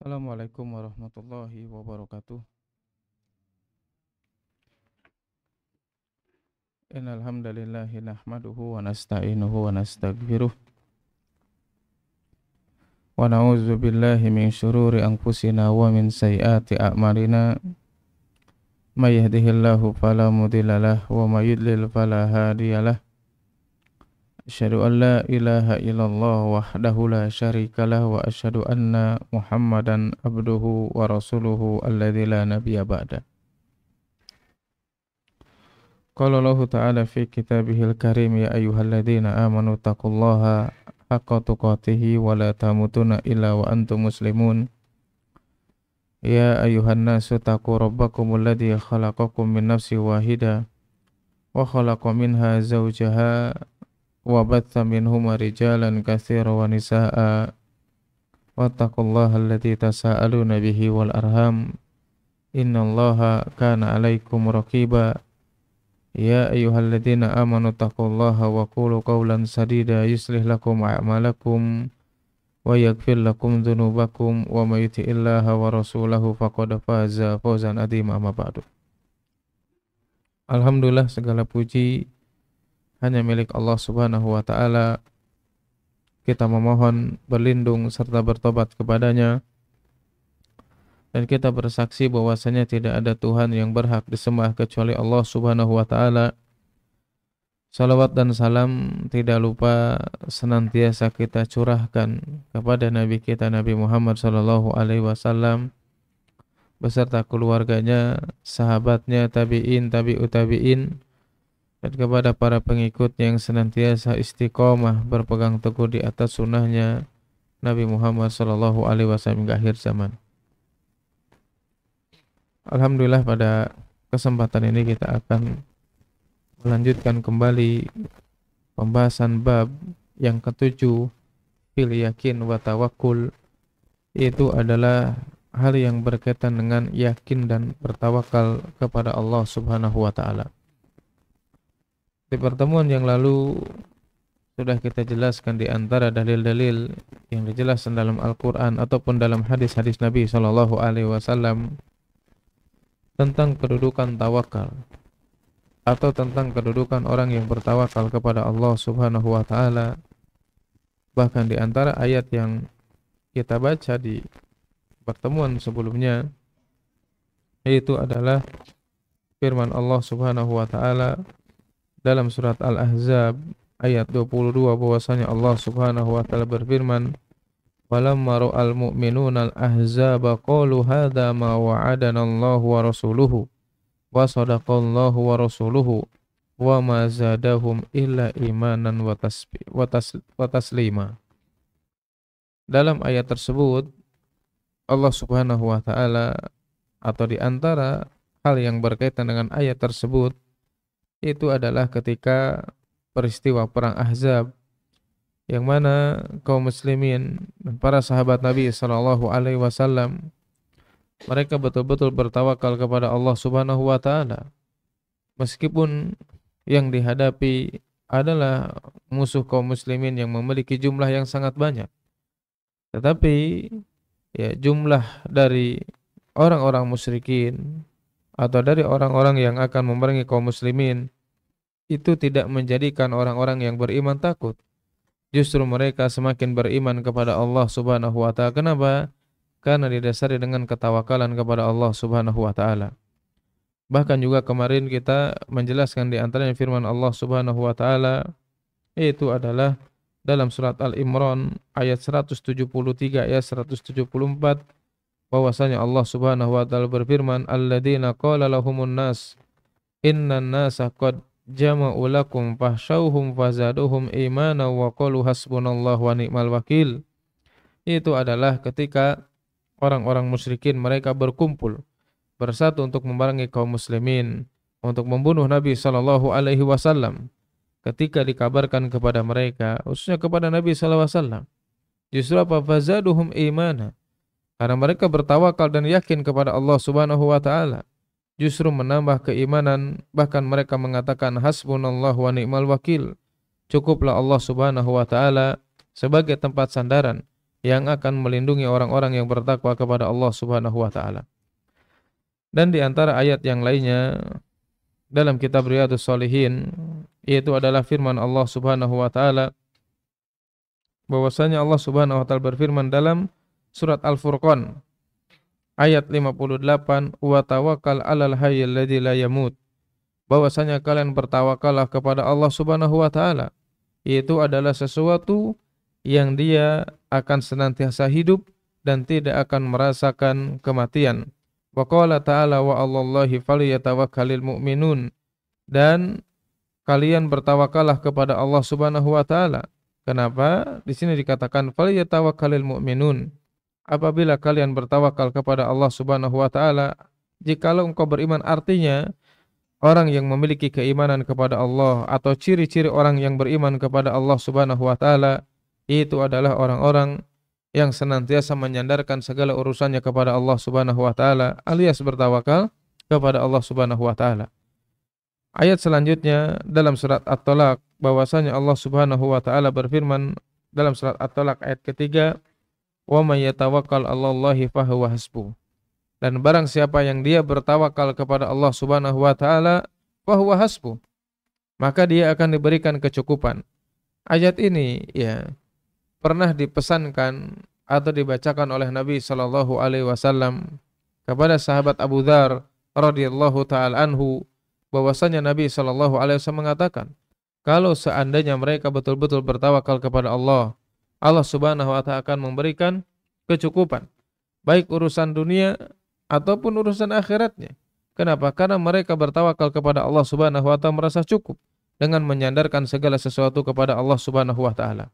Assalamualaikum warahmatullahi wabarakatuh. Innal hamdalillahi nahmaduhu wa nasta'inuhu wa nastaghfiruh wa na'udzu billahi min syururi anfusina wa min sayyiati a'malina. May yahdihillahu fala mudilla lahu wa may yudlil fala hadiyalah. Asyhadu an la ilaha illallah wahdahu la syarika lahu wa asyhadu anna Muhammadan abduhu wa rasuluhu alladzi la nabiyya ba'da. Qala Allah Ta'ala fi kitabihil karim ya ayyuhalladzina amanu taqullaha haqqa tuqatih wa la tamutunna illa wa antum muslimun. Ya ayyuhan nasu taqu rabbakumul ladzi khalaqakum min nafsin wahidah wa khalaqa minha zawjaha wa batha minhuma rijalan katsiran wa nisaa'a wattaqullaha alladzi tasaaluna bihi wal arham innallaha kana 'alaikum raqiba. Ya ayyuhalladzina amanu taqullaha wa qulu qawlan sadida yuslih lakum a'malakum wa yaghfir lakum dzunubakum wa may yuti'illaha wa rasulahu faqad faza fawzan 'azima. Amma ba'du. Alhamdulillah, segala puji hanya milik Allah Subhanahu wa taala. Kita memohon berlindung serta bertobat kepadanya, dan kita bersaksi bahwasanya tidak ada Tuhan yang berhak disembah kecuali Allah Subhanahu wa taala. Salawat dan salam tidak lupa senantiasa kita curahkan kepada Nabi kita Nabi Muhammad sallallahu alaihi wasallam beserta keluarganya, sahabatnya, tabi'in, tabi'ut tabi'in, dan kepada para pengikutnya yang senantiasa istiqomah berpegang teguh di atas sunnahnya Nabi Muhammad sallallahu alaihi wasallam hingga akhir zaman. Alhamdulillah, pada kesempatan ini kita akan melanjutkan kembali pembahasan bab yang ketujuh, fil yakin wa tawakkul. Itu adalah hal yang berkaitan dengan yakin dan bertawakal kepada Allah Subhanahu wa taala. Di pertemuan yang lalu sudah kita jelaskan di antara dalil-dalil yang dijelaskan dalam Al-Qur'an ataupun dalam hadis-hadis Nabi sallallahu alaihi wasallam tentang kedudukan tawakal atau tentang kedudukan orang yang bertawakal kepada Allah Subhanahu wa taala. Bahkan di antara ayat yang kita baca di pertemuan sebelumnya yaitu adalah firman Allah Subhanahu wa taala dalam surat Al-Ahzab ayat 22, bahwasanya Allah Subhanahu wa taala berfirman, "Walamma ra'al mu'minuna al-ahzaba qalu hadza ma wa'adana Allahu wa rasuluhu wa sadaqallahu wa rasuluhu wa ma zadahum illa imanan wa taslima." Dalam ayat tersebut Allah Subhanahu wa taala, atau di antara hal yang berkaitan dengan ayat tersebut, itu adalah ketika peristiwa perang Ahzab, yang mana kaum muslimin dan para sahabat Nabi sallallahu alaihi wasallam mereka betul-betul bertawakal kepada Allah Subhanahu wa taala meskipun yang dihadapi adalah musuh kaum muslimin yang memiliki jumlah yang sangat banyak. Tetapi ya, jumlah dari orang-orang musyrikin atau dari orang-orang yang akan memerangi kaum muslimin itu tidak menjadikan orang-orang yang beriman takut. Justru mereka semakin beriman kepada Allah Subhanahu wa taala. Kenapa? Karena didasari dengan ketawakalan kepada Allah Subhanahu wa taala. Bahkan juga kemarin kita menjelaskan di antaranya firman Allah Subhanahu wa taala, yaitu adalah dalam surat Al-Imran ayat 173 ayat 174, bahwasanya Allah Subhanahu wa taala berfirman, "Alladzina qala lahumun nas innan nasa qad jama'u lakum fahsyauhum fazaduhum imanan wa qalu hasbunallahu wa ni'mal wakil." Itu adalah ketika orang-orang musyrikin mereka berkumpul bersatu untuk memerangi kaum muslimin, untuk membunuh Nabi sallallahu alaihi wasallam. Ketika dikabarkan kepada mereka, khususnya kepada Nabi sallallahu alaihi wasallam, justru apa? Fazaduhum imana. Karena mereka bertawakal dan yakin kepada Allah Subhanahu wa taala, justru menambah keimanan. Bahkan mereka mengatakan hasbunallahu wa ni'mal wakil. Cukuplah Allah Subhanahu wa taala sebagai tempat sandaran, yang akan melindungi orang-orang yang bertakwa kepada Allah Subhanahu wa taala. Dan di antara ayat yang lainnya dalam kitab Riyadhus Shalihin, yaitu adalah firman Allah Subhanahu wa taala, bahwasanya Allah Subhanahu wa taala berfirman dalam surat Al-Furqan ayat 58, wa tawakkal 'alal hayyil ladzi la yamut, bahwasanya kalian bertawakallah kepada Allah Subhanahu wa taala, yaitu adalah sesuatu yang dia akan senantiasa hidup dan tidak akan merasakan kematian. Wa qala ta'ala wa 'alallahi falyatawakkalul mu'minun, dan kalian bertawakallah kepada Allah Subhanahu wa taala. Kenapa? Di sini dikatakan falyatawakkalul mu'minun. Apabila kalian bertawakal kepada Allah Subhanahu wa taala, jikalau engkau beriman, artinya orang yang memiliki keimanan kepada Allah atau ciri-ciri orang yang beriman kepada Allah Subhanahu wa taala itu adalah orang-orang yang senantiasa menyandarkan segala urusannya kepada Allah Subhanahu wa taala, alias bertawakal kepada Allah Subhanahu wa taala. Ayat selanjutnya dalam surat At-Talaq, bahwasanya Allah Subhanahu wa taala berfirman dalam surat At-Talaq ayat ketiga, wa may yatawakkal 'alallahi fahuwa hasbuh. Dan barang siapa yang dia bertawakal kepada Allah Subhanahu wa taala, fahuwa hasbuh, maka dia akan diberikan kecukupan. Ayat ini ya pernah dipesankan atau dibacakan oleh Nabi sallallahu alaihi wasallam kepada sahabat Abu Dzar radhiyallahu taala anhu, bahwasanya Nabi sallallahu alaihi wasallam mengatakan, kalau seandainya mereka betul-betul bertawakal kepada Allah, Allah Subhanahu wa taala akan memberikan kecukupan, baik urusan dunia ataupun urusan akhiratnya. Kenapa? Karena mereka bertawakal kepada Allah Subhanahu wa taala, merasa cukup dengan menyandarkan segala sesuatu kepada Allah Subhanahu wa taala.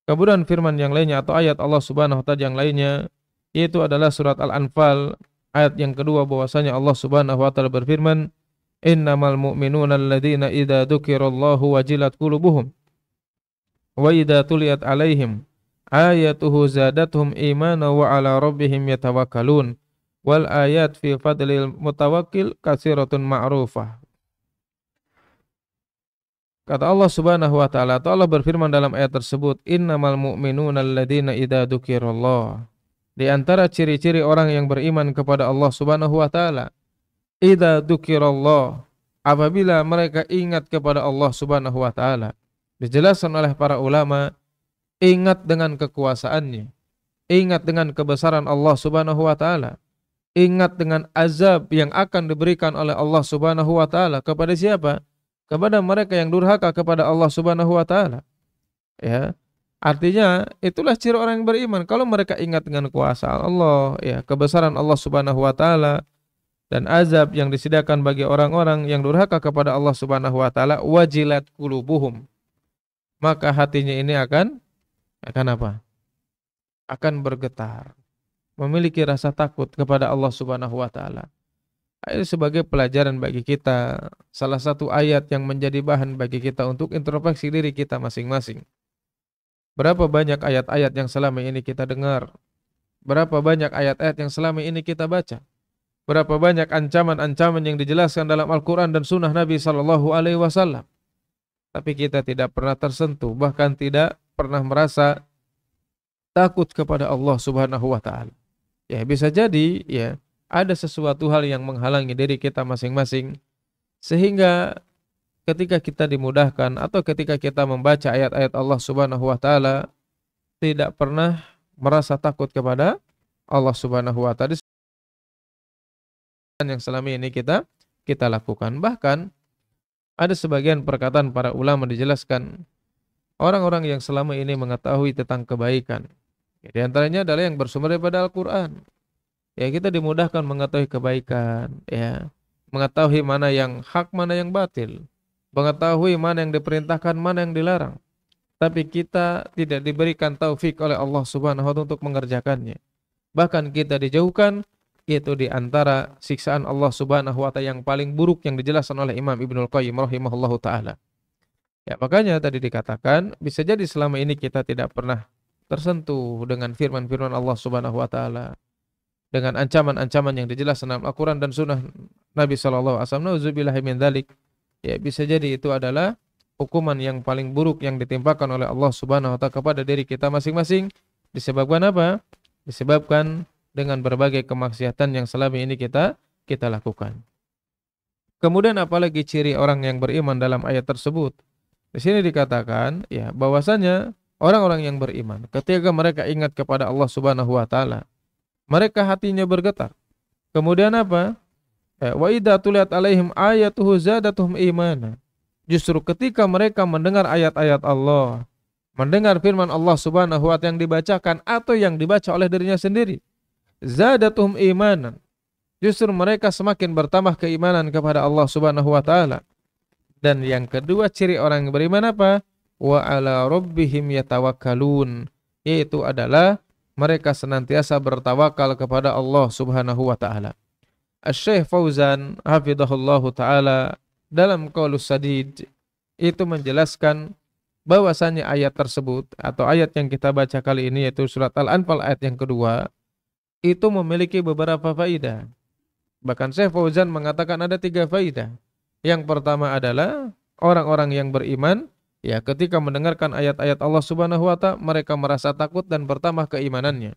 Kemudian firman yang lainnya atau ayat Allah Subhanahu wa taala yang lainnya, yaitu adalah surat Al-Anfal ayat yang kedua, bahwasanya Allah Subhanahu wa taala berfirman, innamal mu'minuna alladzina idza dzukirallahu wajilat qulubuhum wa idza tuliyat alaihim ayatuhu zadatuhum imana wa ala rabbihim yatawakkalun wal ayat fi fadlil mutawakkil katsiratun ma'rufah. Kata Allah Subhanahu wa taala, atau Allah berfirman dalam ayat tersebut, innamal mu'minuna alladzina idza dzukirallah. Di antara ciri-ciri orang yang beriman kepada Allah Subhanahu wa taala, idza dzukirallah, apabila mereka ingat kepada Allah Subhanahu wa taala. Dijelaskan oleh para ulama, ingat dengan kekuasaannya, ingat dengan kebesaran Allah Subhanahu wa taala, ingat dengan azab yang akan diberikan oleh Allah Subhanahu wa taala kepada siapa? Kepada mereka yang durhaka kepada Allah Subhanahu wa taala. Ya. Artinya itulah ciri orang yang beriman, kalau mereka ingat dengan kuasa Allah, ya, kebesaran Allah Subhanahu wa taala dan azab yang disediakan bagi orang-orang yang durhaka kepada Allah Subhanahu wa taala, wajilat qulubuhum. Maka hatinya ini akan apa? Akan bergetar, memiliki rasa takut kepada Allah Subhanahu wa taala. Ini sebagai pelajaran bagi kita, salah satu ayat yang menjadi bahan bagi kita untuk introspeksi diri kita masing-masing. Berapa banyak ayat-ayat yang selama ini kita dengar? Berapa banyak ayat-ayat yang selama ini kita baca? Berapa banyak ancaman-ancaman yang dijelaskan dalam Al-Quran dan Sunnah Nabi Sallallahu Alaihi Wasallam? Tapi kita tidak pernah tersentuh, bahkan tidak pernah merasa takut kepada Allah Subhanahu wa taala. Ya, bisa jadi ya ada sesuatu hal yang menghalangi diri kita masing-masing, sehingga ketika kita dimudahkan atau ketika kita membaca ayat-ayat Allah Subhanahu wa taala tidak pernah merasa takut kepada Allah Subhanahu wa taala yang selama ini kita lakukan. Bahkan ada sebagian perkataan para ulama dijelaskan, orang-orang yang selama ini mengetahui tentang kebaikan, di antaranya adalah yang bersumber daripada Al-Qur'an. Ya, kita dimudahkan mengetahui kebaikan, ya, mengetahui mana yang hak, mana yang batil, mengetahui mana yang diperintahkan, mana yang dilarang. Tapi kita tidak diberikan taufik oleh Allah Subhanahu wa taala untuk mengerjakannya. Bahkan kita dijauhkan, yaitu di antara siksaan Allah Subhanahu wa taala yang paling buruk yang dijelaskan oleh Imam Ibnul Qayyim rahimahullahu taala. Ya, makanya tadi dikatakan bisa jadi selama ini kita tidak pernah tersentuh dengan firman-firman Allah Subhanahu wa taala, dengan ancaman-ancaman yang dijelaskan dalam Al-Quran dan Sunnah Nabi Sallallahu Alaihi Wasallam. Nauzubillahi min dzalik. Ya, bisa jadi itu adalah hukuman yang paling buruk yang ditimpakan oleh Allah Subhanahu wa taala kepada diri kita masing-masing, Disebabkan apa? Disebabkan dengan berbagai kemaksiatan yang selama ini kita lakukan. Kemudian apalagi ciri orang yang beriman dalam ayat tersebut? Di sini dikatakan ya bahwasanya orang-orang yang beriman ketika mereka ingat kepada Allah Subhanahu wa taala, mereka hatinya bergetar. Kemudian apa? Wa idza tuliyat alaihim ayatuhu zadatuhum imana. Justru ketika mereka mendengar ayat-ayat Allah, mendengar firman Allah Subhanahu wa taala yang dibacakan atau yang dibaca oleh dirinya sendiri, zadatuhum imanan. Justru mereka semakin bertambah keimanan kepada Allah Subhanahu wa taala. Dan yang kedua ciri orang yang beriman apa? Wa ala rabbihim yatawakkalun, yaitu adalah mereka senantiasa bertawakal kepada Allah Subhanahu wa taala. Asy-Syaikh Fauzan hafizahullahu taala dalam Qaulus Sadid itu menjelaskan bahwasanya ayat tersebut atau ayat yang kita baca kali ini yaitu surat Al-Anfal ayat yang kedua itu memiliki beberapa faidah. Bahkan Syekh Fauzan mengatakan ada 3 faidah. Yang pertama adalah orang-orang yang beriman ya ketika mendengarkan ayat-ayat Allah Subhanahu wa taala mereka merasa takut dan bertambah keimanannya.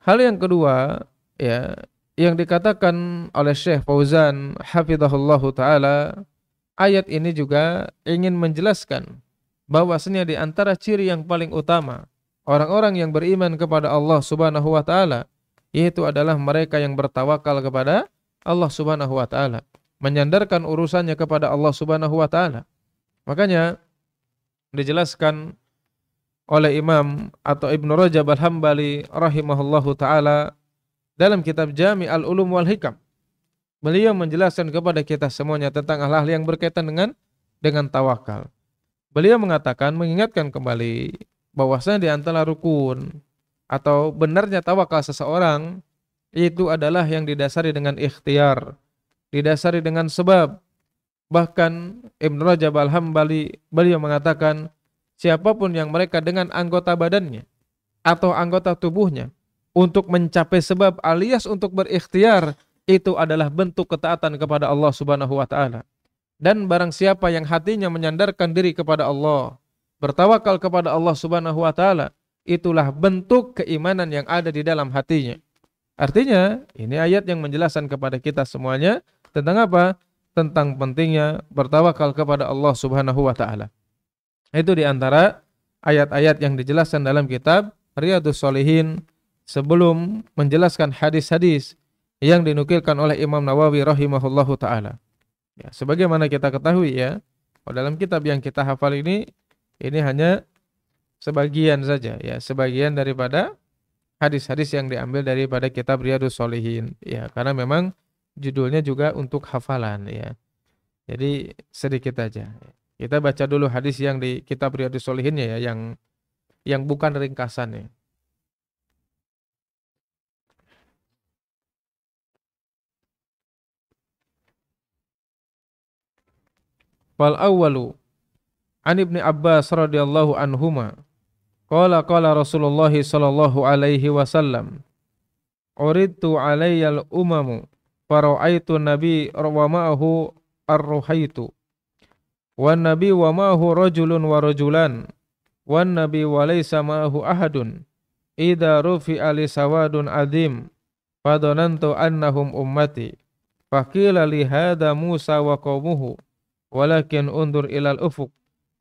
Hal yang kedua ya yang dikatakan oleh Syekh Fauzan hafizahullahu taala, ayat ini juga ingin menjelaskan bahwasanya di antara ciri yang paling utama orang-orang yang beriman kepada Allah Subhanahu wa taala yaitu adalah mereka yang bertawakal kepada Allah Subhanahu wa taala, menyandarkan urusannya kepada Allah Subhanahu wa taala. Makanya dijelaskan oleh Imam atau Ibnu Rajab Al-Hambali rahimahullahu taala dalam kitab Jami' Al-Ulum wal Hikam. Beliau menjelaskan kepada kita semuanya tentang hal-hal yang berkaitan dengan tawakal. Beliau mengatakan, mengingatkan kembali bahwasanya di antara rukun atau benarnya tawakal seseorang itu adalah yang didasari dengan ikhtiar, didasari dengan sebab. Bahkan Ibnu Rajab Al-Hambali beliau mengatakan siapapun yang mereka dengan anggota badannya atau anggota tubuhnya untuk mencapai sebab alias untuk berikhtiar itu adalah bentuk ketaatan kepada Allah Subhanahu wa taala. Dan barang siapa yang hatinya menyandarkan diri kepada Allah, bertawakal kepada Allah Subhanahu wa taala, itulah bentuk keimanan yang ada di dalam hatinya. Artinya, ini ayat yang menjelaskan kepada kita semuanya tentang apa? Tentang pentingnya bertawakal kepada Allah Subhanahu wa taala. Itu di antara ayat-ayat yang dijelaskan dalam kitab Riyadhus Shalihin sebelum menjelaskan hadis-hadis yang dinukilkan oleh Imam Nawawi rahimahullahu taala. Ya, sebagaimana kita ketahui ya, dalam kitab yang kita hafal ini hanya sebagian saja ya, sebagian daripada hadis-hadis yang diambil daripada kitab Riyadhus Shalihin ya, karena memang judulnya juga untuk hafalan ya. Jadi sedikit aja. Kita baca dulu hadis yang di kitab Riyadhus Shalihinnya ya, yang bukan ringkasannya. Wal awwalu an Ibnu Abbas radhiyallahu anhuma qala Rasulullah sallallahu alaihi wasallam uridtu alayyal umamu fara'aitu nabi wa ma'ahu ar-ruhaitu wan nabi wa ma'ahu rajulun wa rajulan wan nabi wa laysa ma'ahu ahadun idza rufi'a li sawadun adim fadanantu annahum ummati faqila li hadha Musa wa qaumuhu walakin undur ilal ufuq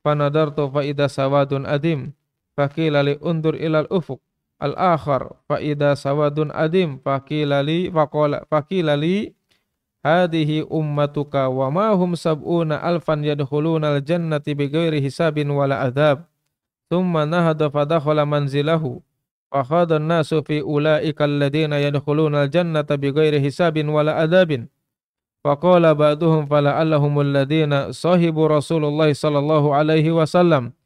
fanadartu fa idza sawadun adim faqila li undur ilal ufuq al-akhar fa idza sawadun adim faqila li hadhihi ummatuka wa ma hum sab'una alfan yadkhuluna al-jannati bighairi hisabin wala adzab thumma nahada fadakhala manzilahu fa khada an-nasu fi ulaika alladhina yadkhuluna al-jannata bighairi hisabin wala adzabin faqala ba'duhum fala'allahumul ladzina sahibu Rasulullah sallallahu alaihi wasallam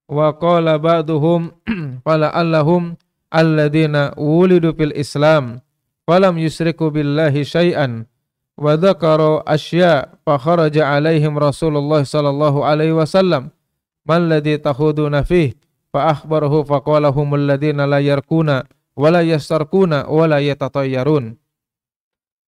wa qala ba'duhum fala'allahum alladzina wulidu fil Islam falam yusriku billahi syai'an wa dzakaru asya' fa kharaja alaihim Rasulullah sallallahu alaihi wasallam man ladzi takhuduna fih fa akhbarahu faqala humul ladzina la yarkuna wa la yastarkuna wa la yatatayyarun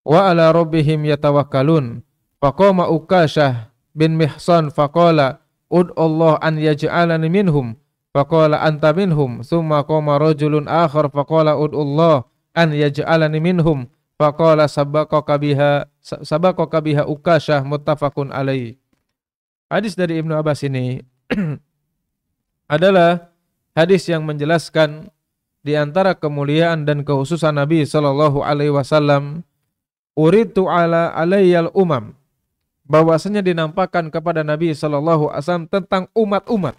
wa ala rabbihim yatawakkalun faqama Ukashah bin Mihsan faqala ud'allah an yaj'alani minhum faqala anta minhum, tsumma qama rajulun akhar faqala ud'ullah an yaj'alani minhum, faqala sabaqaka biha Ukasyah, muttafaqun alaih. Hadis dari Ibnu Abbas ini adalah hadis yang menjelaskan di antara kemuliaan dan kekhususan Nabi sallallahu alaihi wasallam, uritu ala alayyal umam, bahwasanya dinampakkan kepada Nabi sallallahu alaihi wasallam tentang umat-umat.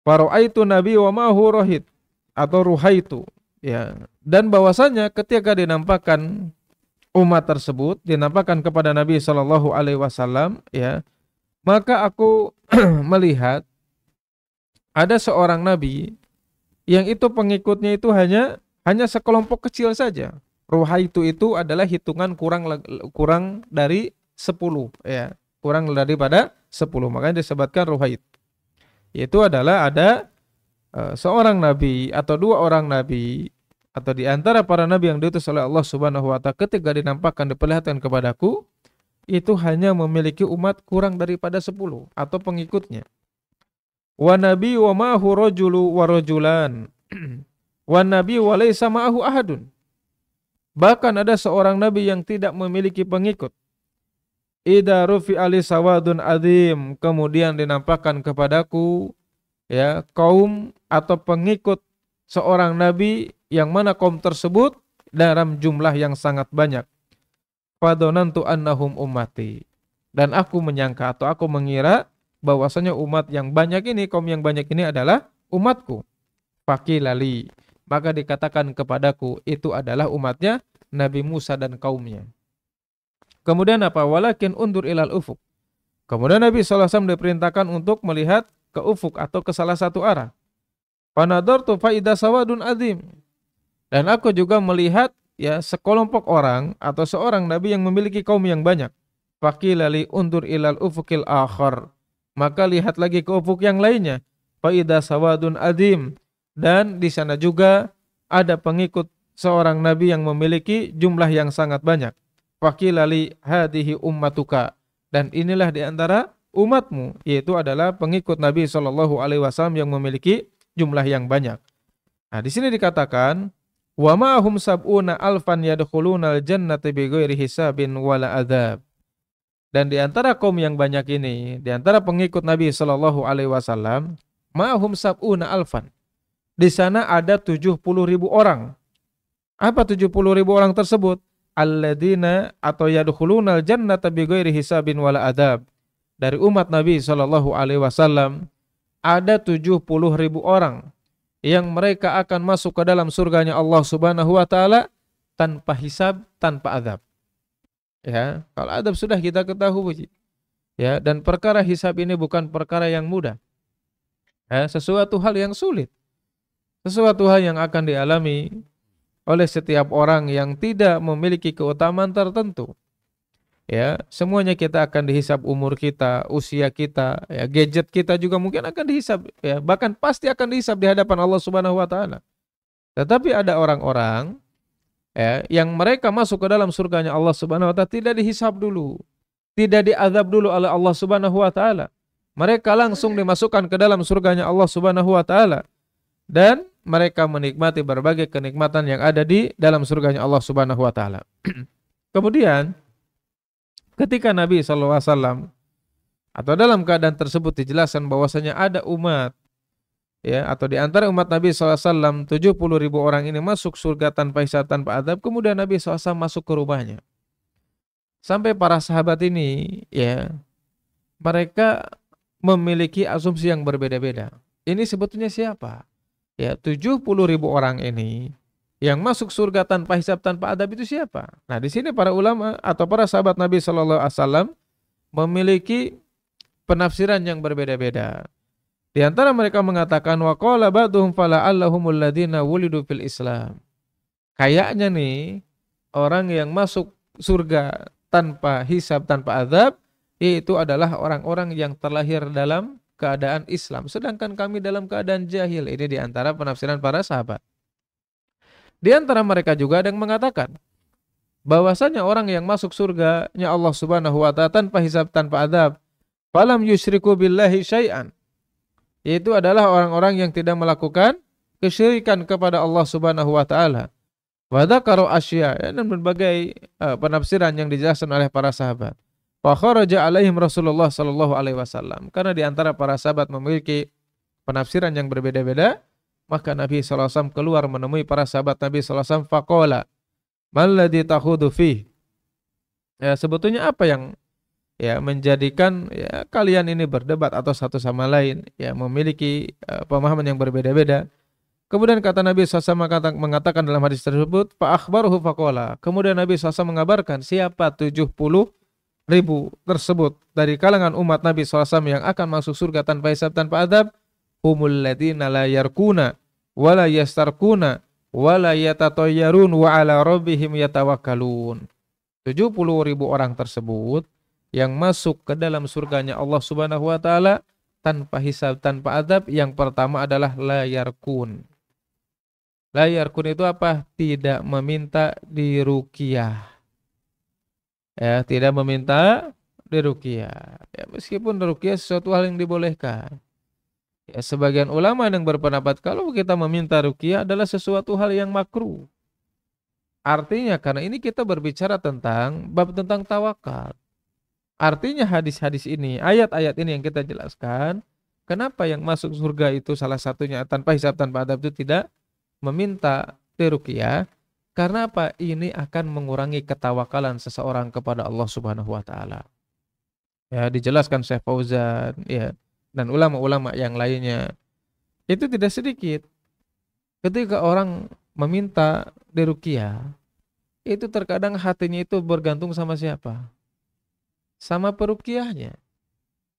Faraitu Nabi wa ma'hu rohid atau ruhaitu, ya, dan bahwasanya ketika dinampakkan umat tersebut, dinampakkan kepada Nabi sallallahu alaihi wasallam, ya, maka aku melihat ada seorang nabi yang itu pengikutnya itu hanya sekelompok kecil saja. Ruhaitu itu adalah hitungan kurang dari 10, ya, kurang daripada 10, makanya disebutkan ruhait. Itu adalah ada seorang nabi atau dua orang nabi atau di antara para nabi yang diutus oleh Allah Subhanahu wa taala, ketika dinampakkan, diperlihatkan kepadaku, itu hanya memiliki umat kurang daripada 10 atau pengikutnya. Wa nabi wa ma'hu rajulu wa rajulan wa nabi wa laysa ma'hu ahadun. Bahkan ada seorang nabi yang tidak memiliki pengikut. Idza rufi'a li sawadun adzim, kemudian dinampakkan kepadaku, ya, kaum atau pengikut seorang nabi yang mana kaum tersebut dalam jumlah yang sangat banyak. Fadonantu annahum ummati, dan aku menyangka atau aku mengira bahwasanya umat yang banyak ini, kaum yang banyak ini adalah umatku. Faqilali, maka dikatakan kepadaku itu adalah umatnya Nabi Musa dan kaumnya. Kemudian apa? Walakin undur ilal ufuk. Kemudian Nabi SAW diperintahkan untuk melihat ke ufuk atau ke salah satu arah. Fanadartu faida sawadun azim, dan aku juga melihat, ya, sekelompok orang atau seorang nabi yang memiliki kaum yang banyak. Faqilali undur ilal ufukil akhar, maka lihat lagi ke ufuk yang lainnya. Faida sawadun azim, dan di sana juga ada pengikut seorang nabi yang memiliki jumlah yang sangat banyak. Faqilali hadhihi ummatuka, dan inilah di antara umatmu, yaitu adalah pengikut Nabi sallallahu alaihi wasallam yang memiliki jumlah yang banyak. Nah, di sini dikatakan wa ma'hum sab'una alfan yadkhulunal jannata bighairi hisabin wala adzab. Dan di antara kaum yang banyak ini, di antara pengikut Nabi sallallahu alaihi wasallam, ma'hum sab'una alfan. Di sana ada 70.000 orang. Apa 70.000 orang tersebut? Alladzina atau yadkhulunal jannata bighairi hisabin wala adzab. Dari umat Nabi sallallahu alaihi wasallam ada 70.000 orang yang mereka akan masuk ke dalam surganya Allah Subhanahu wa taala tanpa hisab, tanpa azab. Ya, kalau azab sudah kita ketahui. Ya, dan perkara hisab ini bukan perkara yang mudah. Ya, sesuatu hal yang sulit. Sesuatu hal yang akan dialami oleh setiap orang yang tidak memiliki keutamaan tertentu. Ya, semuanya kita akan dihisab, umur kita, usia kita, ya, gadget kita juga mungkin akan dihisab, ya, bahkan pasti akan dihisab di hadapan Allah Subhanahu wa taala. Tetapi ada orang-orang, ya, yang mereka masuk ke dalam surganya Allah Subhanahu wa taala tidak dihisab dulu, tidak diazab dulu oleh Allah Subhanahu wa taala. Mereka langsung dimasukkan ke dalam surganya Allah Subhanahu wa taala, dan mereka menikmati berbagai kenikmatan yang ada di dalam surganya Allah Subhanahu wa taala. Kemudian ketika Nabi SAW atau dalam keadaan tersebut dijelaskan bahwasanya ada umat, ya, atau di antara umat Nabi SAW 70.000 orang ini masuk surga tanpa hisab, tanpa azab. Kemudian Nabi SAW masuk ke rumahnya. Sampai para sahabat ini, ya, mereka memiliki asumsi yang berbeda-beda. Ini sebetulnya siapa? Ya, 70.000 orang ini yang masuk surga tanpa hisab, tanpa adab itu siapa? Nah, di sini para ulama atau para sahabat Nabi sallallahu alaihi wasallam memiliki penafsiran yang berbeda-beda. Di antara mereka mengatakan wa qala ba'dhum fala'allahumul ladzina wulidu fil Islam. Kayaknya nih orang yang masuk surga tanpa hisab, tanpa azab, itu adalah orang-orang yang terlahir dalam keadaan Islam, sedangkan kami dalam keadaan jahil. Ini di antara penafsiran para sahabat. Di antara mereka juga ada yang mengatakan bahwasanya orang yang masuk surganya Allah Subhanahu wa taala tanpa hisab, tanpa azab, falam yusyriku billahi syai'an, Yaitu adalah orang-orang yang tidak melakukan kesyirikan kepada Allah Subhanahu wa taala. Wa dzakaru asya, dan berbagai penafsiran yang dijelaskan oleh para sahabat. Fa kharaja alaihim Rasulullah sallallahu alaihi wasallam. Karena di antara para sahabat memiliki penafsiran yang berbeda-beda, maka Nabi sallallahu alaihi wasallam keluar menemui para sahabat Nabi sallallahu alaihi wasallam faqala, "Mal ladzi takhudu fi?" Ya, sebetulnya apa yang menjadikan kalian ini berdebat atau satu sama lain memiliki pemahaman yang berbeda-beda. Kemudian kata Nabi SAW mengatakan dalam hadis tersebut, fa akhbaruhu faqala. Kemudian Nabi SAW mengabarkan siapa 70.000 tersebut dari kalangan umat Nabi SAW yang akan masuk surga tanpa hisab tanpa adab, humul ladzina la yarkuna wa la yastarkuna wa la yatatayyarun wa ala rabbihim yatawakkalun. 70.000 orang tersebut yang masuk ke dalam surganya Allah Subhanahu wa taala tanpa hisab tanpa adab. Yang pertama adalah la yarkun. La yarkun itu apa? Tidak meminta diruqyah. Ya, tidak meminta diruqyah. Ya, meskipun diruqyah sesuatu hal yang dibolehkan. Ya, sebagian ulama yang berpendapat kalau kita meminta ruqyah adalah sesuatu hal yang makruh. Artinya karena ini kita berbicara tentang bab tentang tawakal. Artinya hadis-hadis ini, ayat-ayat ini yang kita jelaskan, kenapa yang masuk surga itu salah satunya tanpa hisab tanpa adab itu tidak meminta diruqyah? Karena apa? Ini akan mengurangi ketawakalan seseorang kepada Allah Subhanahu wa taala. Ya, dijelaskan Syekh Fauzan dan ulama-ulama yang lainnya. Itu tidak sedikit. Ketika orang meminta diruqyah, itu terkadang hatinya itu bergantung sama siapa? Sama peruqyahnya.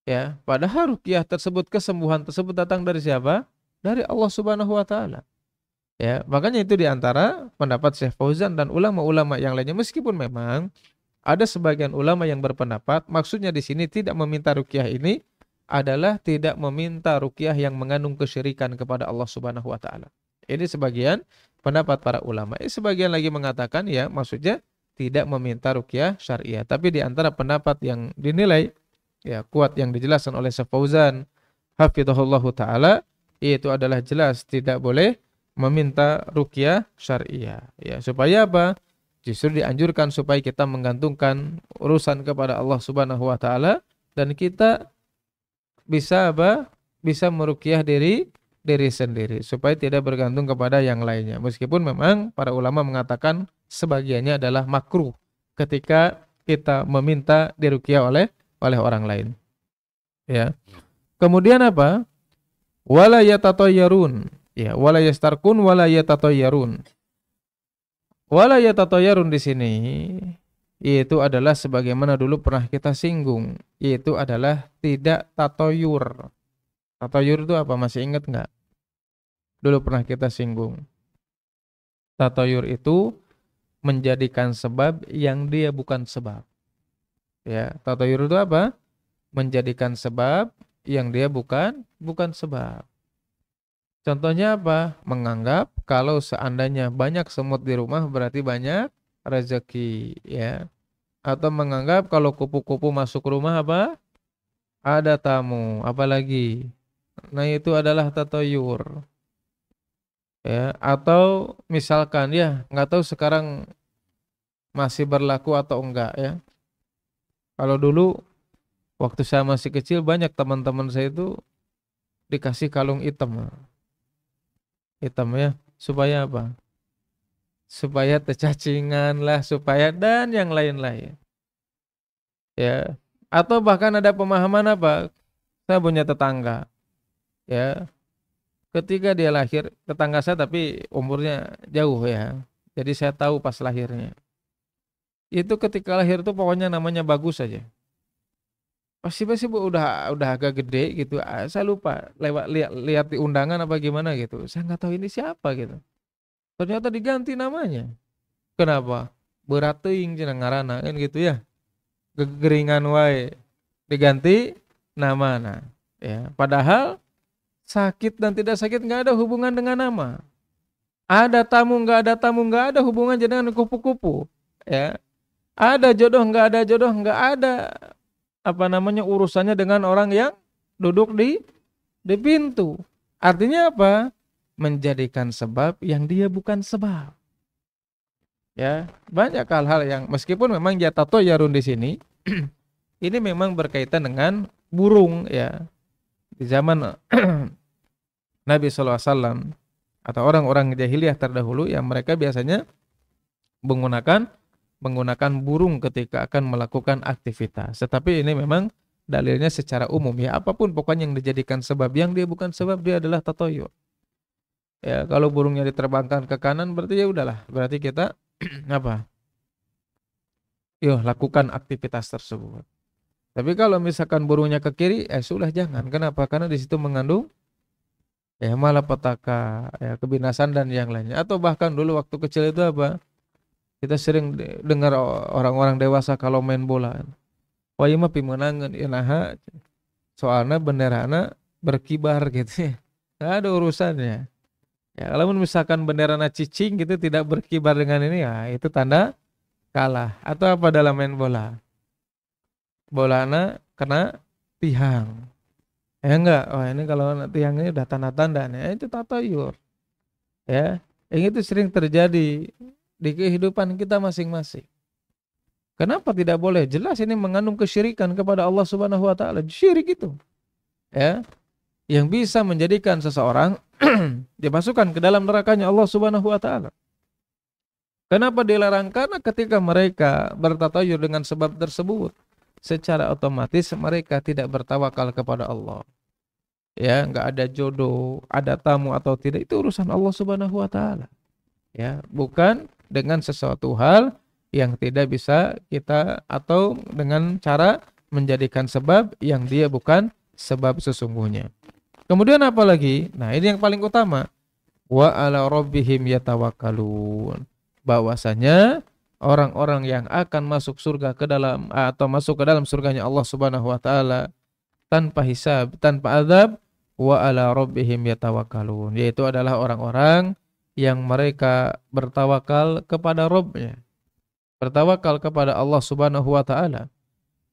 Ya, padahal ruqyah tersebut, kesembuhan tersebut datang dari siapa? Dari Allah Subhanahu wa taala. Ya, makanya itu diantara pendapat Syekh Fauzan dan ulama-ulama yang lainnya. Meskipun memang ada sebagian ulama yang berpendapat maksudnya di sini tidak meminta ruqyah ini adalah tidak meminta ruqyah yang mengandung kesyirikan kepada Allah Subhanahu wa taala. Ini sebagian pendapat para ulama. Sebagian lagi mengatakan maksudnya tidak meminta ruqyah syariah. Tapi di antara pendapat yang dinilai kuat yang dijelaskan oleh Syekh Fauzan hafizahullahu taala, itu adalah jelas tidak boleh meminta ruqyah syariah. Ya, supaya apa? Justru dianjurkan supaya kita menggantungkan urusan kepada Allah Subhanahu wa taala dan kita bisa apa? Bisa meruqyah diri sendiri supaya tidak bergantung kepada yang lainnya. Meskipun memang para ulama mengatakan sebagiannya adalah makruh ketika kita meminta diruqyah oleh orang lain. Ya. Kemudian apa? Wala yatatayyarun. Ya, wala yastarkun wala yatatayyarun. Wala yatatayyarun di sini itu adalah sebagaimana dulu pernah kita singgung, yaitu adalah tidak tatoyur. Tatoyur itu apa? Masih ingat enggak? Dulu pernah kita singgung. Tatoyur itu menjadikan sebab yang dia bukan sebab. Ya, tatoyur itu apa? Menjadikan sebab yang dia bukan sebab. Contohnya apa? Menganggap kalau seandainya banyak semut di rumah berarti banyak rezeki, ya. Atau menganggap kalau kupu-kupu masuk rumah apa? Ada tamu, apalagi. Nah, itu adalah tatoyur. Ya, atau misalkan nggak tahu sekarang masih berlaku atau enggak ya. Kalau dulu waktu saya masih kecil banyak teman-teman saya itu dikasih kalung hitam. Hitam ya, supaya apa? Supaya tercacingan lah, supaya dan yang lain-lain. Ya, atau bahkan ada pemahaman apa? Saya punya tetangga. Ya. Ketika dia lahir, tetangga saya tapi umurnya jauh ya. Jadi saya tahu pas lahirnya. Itu ketika lahir tuh pokoknya namanya bagus saja. Pasti udah agak gede gitu. Saya lupa lewat lihat di undangan apa gimana gitu. Saya nggak tahu ini siapa gitu. Ternyata diganti namanya. Kenapa? Berat teuing cenah ngaranna kan gitu ya. Gegeringan wae. Diganti namana. Ya, padahal sakit dan tidak sakit nggak ada hubungan dengan nama. Ada tamu nggak ada tamu nggak ada hubungan dengan kupu-kupu. Ya, ada jodoh nggak ada jodoh nggak ada urusannya dengan orang yang duduk di di pintu. Artinya apa? Menjadikan sebab yang dia bukan sebab. Ya, banyak hal-hal yang meskipun memang yatatoyarun di sini ini memang berkaitan dengan burung ya. Di zaman Nabi SAW atau orang-orang jahiliyah terdahulu yang mereka biasanya menggunakan burung ketika akan melakukan aktivitas. Tetapi ini memang dalilnya secara umum ya, apapun pokoknya yang dijadikan sebab yang dia bukan sebab dia adalah tatoyur. Ya, kalau burungnya diterbangkan ke kanan berarti ya udahlah, berarti kita apa? Yuk lakukan aktivitas tersebut. Tapi kalau misalkan burungnya ke kiri, sudah jangan. Kenapa? Karena di situ mengandung malapetaka, ya kebinasan dan yang lainnya. Atau bahkan dulu waktu kecil itu apa? Kita sering dengar orang-orang dewasa kalau main bola. Wah iya mah pimenangan, ya nah soalnya benderana berkibar gitu ya. Nggak ada urusannya. Ya kalau misalkan benderana cicing gitu tidak berkibar dengan ini ya itu tanda kalah. Atau apa dalam main bola? Bolana kena tiang. Enggak, oh ini kalau tiang ini udah tanda-tanda nih, itu tatayur. Ya, yang itu sering terjadi di kehidupan kita masing-masing. Kenapa tidak boleh? Jelas ini mengandung kesyirikan kepada Allah Subhanahu wa taala. Syirik itu. Ya, yang bisa menjadikan seseorang dimasukkan ke dalam nerakanya Allah Subhanahu wa taala. Kenapa dilarang? Karena ketika mereka bertatayur dengan sebab tersebut, secara otomatis mereka tidak bertawakal kepada Allah. Ya, enggak ada jodoh, ada tamu atau tidak itu urusan Allah Subhanahu wa taala. Ya, bukan dengan sesuatu hal yang tidak bisa kita atau dengan cara menjadikan sebab yang dia bukan sebab sesungguhnya. Kemudian apa lagi? Nah, ini yang paling utama. Wa ala rabbihim yatawakkalun. Bahwasanya orang-orang yang akan masuk surga ke dalam atau masuk ke dalam surganya Allah Subhanahu wa taala tanpa hisab, tanpa azab, wa ala rabbihim yatawakkalun, yaitu adalah orang-orang yang mereka bertawakal kepada Rabb-nya. Bertawakal kepada Allah Subhanahu wa taala.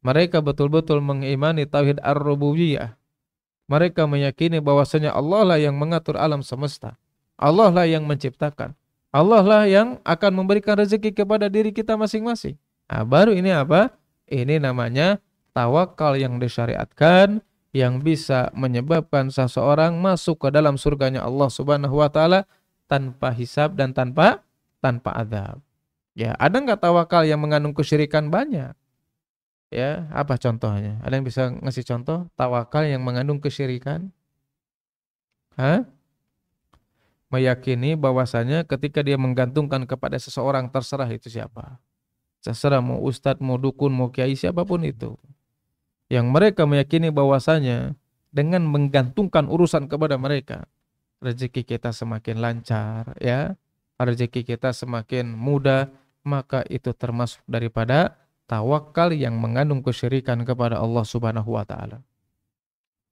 Mereka betul-betul mengimani tauhid ar-rububiyah. Mereka meyakini bahwasanya Allah lah yang mengatur alam semesta. Allah lah yang menciptakan. Allah lah yang akan memberikan rezeki kepada diri kita masing-masing. Nah, baru ini apa? Ini namanya tawakal yang disyariatkan yang bisa menyebabkan seseorang masuk ke dalam surganya Allah Subhanahu wa taala tanpa hisab dan tanpa azab. Ya, ada enggak tawakal yang mengandung kesyirikan? Banyak. Ya, apa contohnya? Ada yang bisa ngasih contoh tawakal yang mengandung kesyirikan? Hah? Meyakini bahwasanya ketika dia menggantungkan kepada seseorang terserah itu siapa. Terserah mau ustadz, mau dukun, mau kiai siapapun itu. Yang mereka meyakini bahwasanya dengan menggantungkan urusan kepada mereka, rezeki kita semakin lancar, ya. Rezeki kita semakin mudah, maka itu termasuk daripada tawakal yang mengandung kesyirikan kepada Allah Subhanahu wa taala.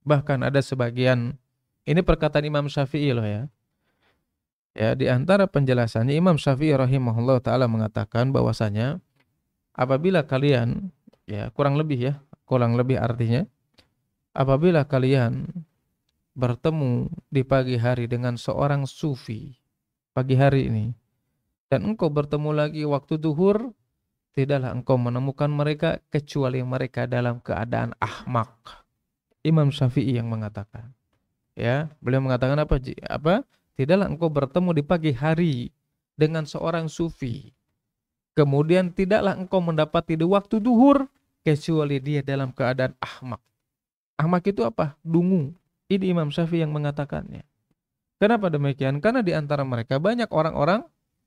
Bahkan ada sebagian, ini perkataan Imam Syafi'i loh ya. Ya, di antara penjelasannya Imam Syafi'i rahimahullah taala mengatakan bahwasanya apabila kalian, ya kurang lebih artinya, apabila kalian bertemu di pagi hari dengan seorang sufi, pagi hari ini, dan engkau bertemu lagi waktu zuhur, tidaklah engkau menemukan mereka kecuali mereka dalam keadaan ahmak. Imam Syafi'i yang mengatakan. Ya, beliau mengatakan apa? Tidaklah engkau bertemu di pagi hari dengan seorang sufi. Kemudian tidaklah engkau mendapati di waktu zuhur kecuali dia dalam keadaan ahmak. Ahmak itu apa? Dungu. Ini Imam Syafi'i yang mengatakannya. Kenapa demikian? Karena di antara mereka banyak orang-orang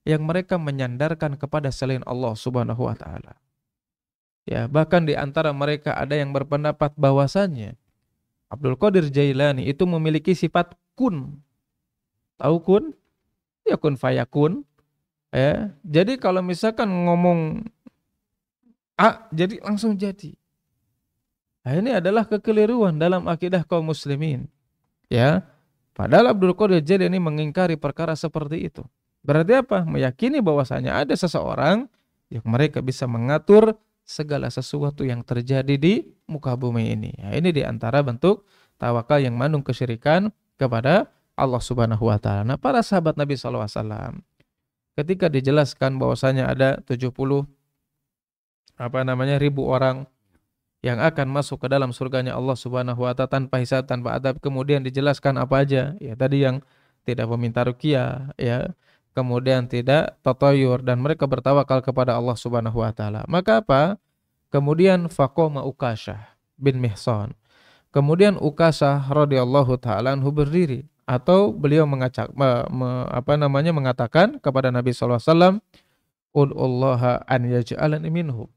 yang mereka menyandarkan kepada selain Allah Subhanahu wa taala. Ya, bahkan di antara mereka ada yang berpendapat bahwasannya Abdul Qadir Jailani itu memiliki sifat kun. Tahu kun? Ya kun fayakun. Ya, jadi kalau misalkan ngomong A, jadi langsung jadi. Nah, ini adalah kekeliruan dalam akidah kaum muslimin. Ya, padahal Abdul Qadir Jailani mengingkari perkara seperti itu. Berarti apa? Meyakini bahwasanya ada seseorang yang mereka bisa mengatur segala sesuatu yang terjadi di muka bumi ini. Ya, ini di antara bentuk tawakal yang mengandung kesyirikan kepada Allah Subhanahu wa taala. Nah, para sahabat Nabi sallallahu alaihi wasallam ketika dijelaskan bahwasanya ada 70 ribu orang yang akan masuk ke dalam surganya Allah Subhanahu wa taala tanpa hisab, tanpa adab, kemudian dijelaskan apa aja? Ya, tadi yang tidak meminta ruqyah, ya, kemudian tidak tatayur dan mereka bertawakal kepada Allah Subhanahu wa taala. Maka apa? Kemudian faqama Ukasyah bin Mihsan. Kemudian Ukasyah radhiyallahu taala anhu berdiri atau beliau mengatakan kepada Nabi sallallahu alaihi wasallam, "Ud'ullaha an yaj'alani minhu."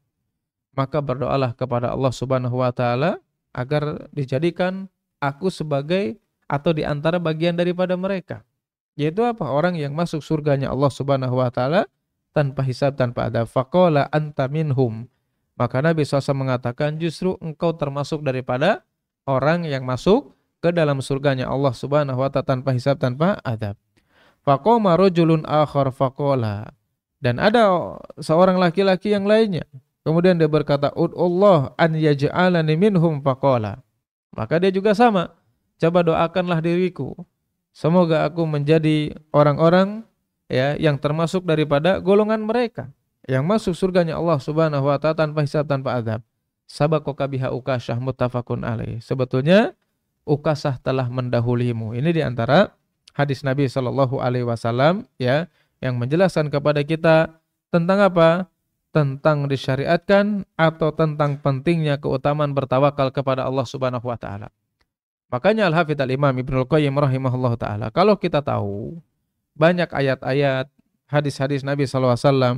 Maka berdoalah kepada Allah Subhanahu wa taala agar dijadikan aku sebagai atau di antara bagian daripada mereka. Yaitu apa? Orang yang masuk surganya Allah Subhanahu wa taala tanpa hisab, tanpa adab. Faqala anta minhum. Maka Nabi SAW mengatakan justru engkau termasuk daripada orang yang masuk ke dalam surganya Allah Subhanahu wa taala tanpa hisab, tanpa adab. Faqama rajulun akhar faqala. Dan ada seorang laki-laki yang lainnya. Kemudian dia berkata, "Ud'ullah an yaj'alani minhum faqala." Maka dia juga sama. Coba doakanlah diriku. Semoga aku menjadi orang-orang ya yang termasuk daripada golongan mereka yang masuk surganya Allah Subhanahu wa taala tanpa hisab, tanpa azab. Sabaqaka biha Ukasyah muttafaqun alaih. Sebetulnya Ukasyah telah mendahulimu. Ini di antara hadis Nabi sallallahu alaihi wasallam ya yang menjelaskan kepada kita tentang apa? Tentang disyariatkan atau tentang pentingnya keutamaan bertawakal kepada Allah Subhanahu wa taala. Makanya Al-Hafidz Al-Imam Ibnul Qayyim rahimahullahu taala, kalau kita tahu banyak ayat-ayat, hadis-hadis Nabi sallallahu alaihi wasallam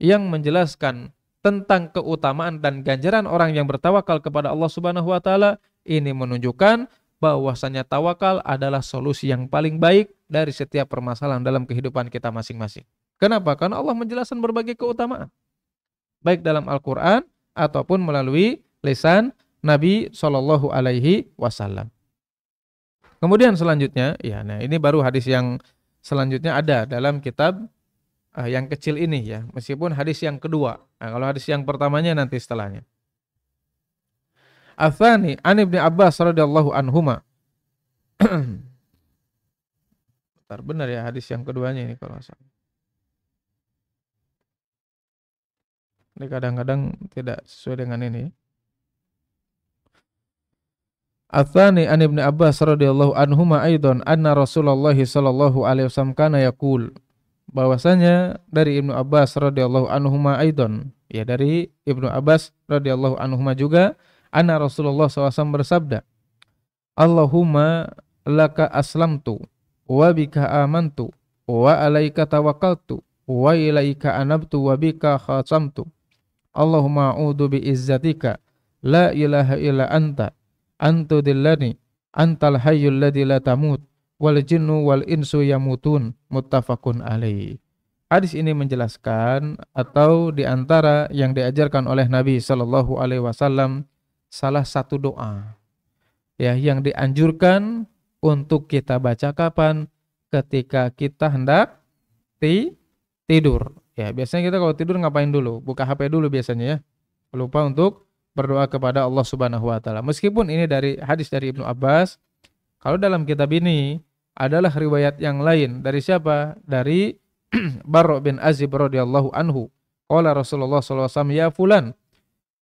yang menjelaskan tentang keutamaan dan ganjaran orang yang bertawakal kepada Allah Subhanahu wa taala, ini menunjukkan bahwasanya tawakal adalah solusi yang paling baik dari setiap permasalahan dalam kehidupan kita masing-masing. Kenapa? Karena Allah menjelaskan berbagai keutamaan, baik dalam Al-Quran ataupun melalui lisan Nabi Shallallahu Alaihi Wasallam. Kemudian selanjutnya, ya, nah ini baru hadis yang selanjutnya ada dalam kitab yang kecil ini ya, meskipun hadis yang kedua. Nah, kalau hadis yang pertamanya nanti setelahnya. Atsani an Ibnu Abbas radhiyallahu anhuma. Bentar, benar ya hadis yang keduanya ini kalau salah. Ini kadang-kadang tidak sesuai dengan ini. Atsani an Ibnu Abbas radhiyallahu anhuma aidan anna Rasulullah sallallahu alaihi wasallam kana yaqul, bahwasanya dari Ibnu Abbas radhiyallahu anhuma aidan, ya dari Ibnu Abbas radhiyallahu anhuma juga, anna Rasulullah SAW bersabda, Allahumma laka aslamtu wa bika amantu wa alaika tawakkaltu wa ilaika anabtu wa bika khasamtu. Allahumma a'udzu bi izzatika la ilaha illa anta antudillani antal hayyul ladzi la tamut wal jinnu wal insu yamutun. Muttafaqun alaihi. Hadis ini menjelaskan atau di antara yang diajarkan oleh Nabi sallallahu alaihi wasallam salah satu doa ya yang dianjurkan untuk kita baca kapan? Ketika kita hendak tidur. Ya, biasanya kita kalau tidur ngapain dulu? Buka HP dulu biasanya ya. Lupa untuk berdoa kepada Allah Subhanahu wa taala. Meskipun ini dari hadis dari Ibnu Abbas, kalau dalam kitab ini adalah riwayat yang lain dari siapa? Dari Barra bin Azib radhiyallahu anhu. Qala Rasulullah sallallahu alaihi wasallam, ya fulan,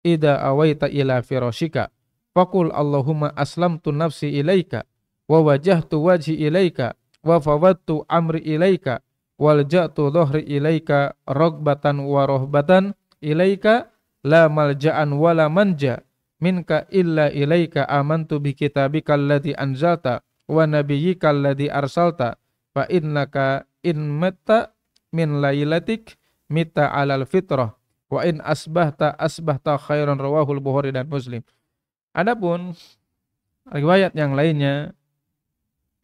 idza awaita ila firashika faqul Allahumma aslamtu nafsi ilaika wa wajjahtu wajhi ilaika wa fawwadtu amri ilaika walja'tu dhahri ilaika ragbatan wa rahbatan ilaika la malja'an wa la manja minka illa ilaika amantu bi kitabika alladhi anzalta wa nabiyyika alladhi arsalta fa innaka in matta min lailatik mita alal fitrah wa in asbahta khairan, rawahul Bukhari dan Muslim. Adapun riwayat yang lainnya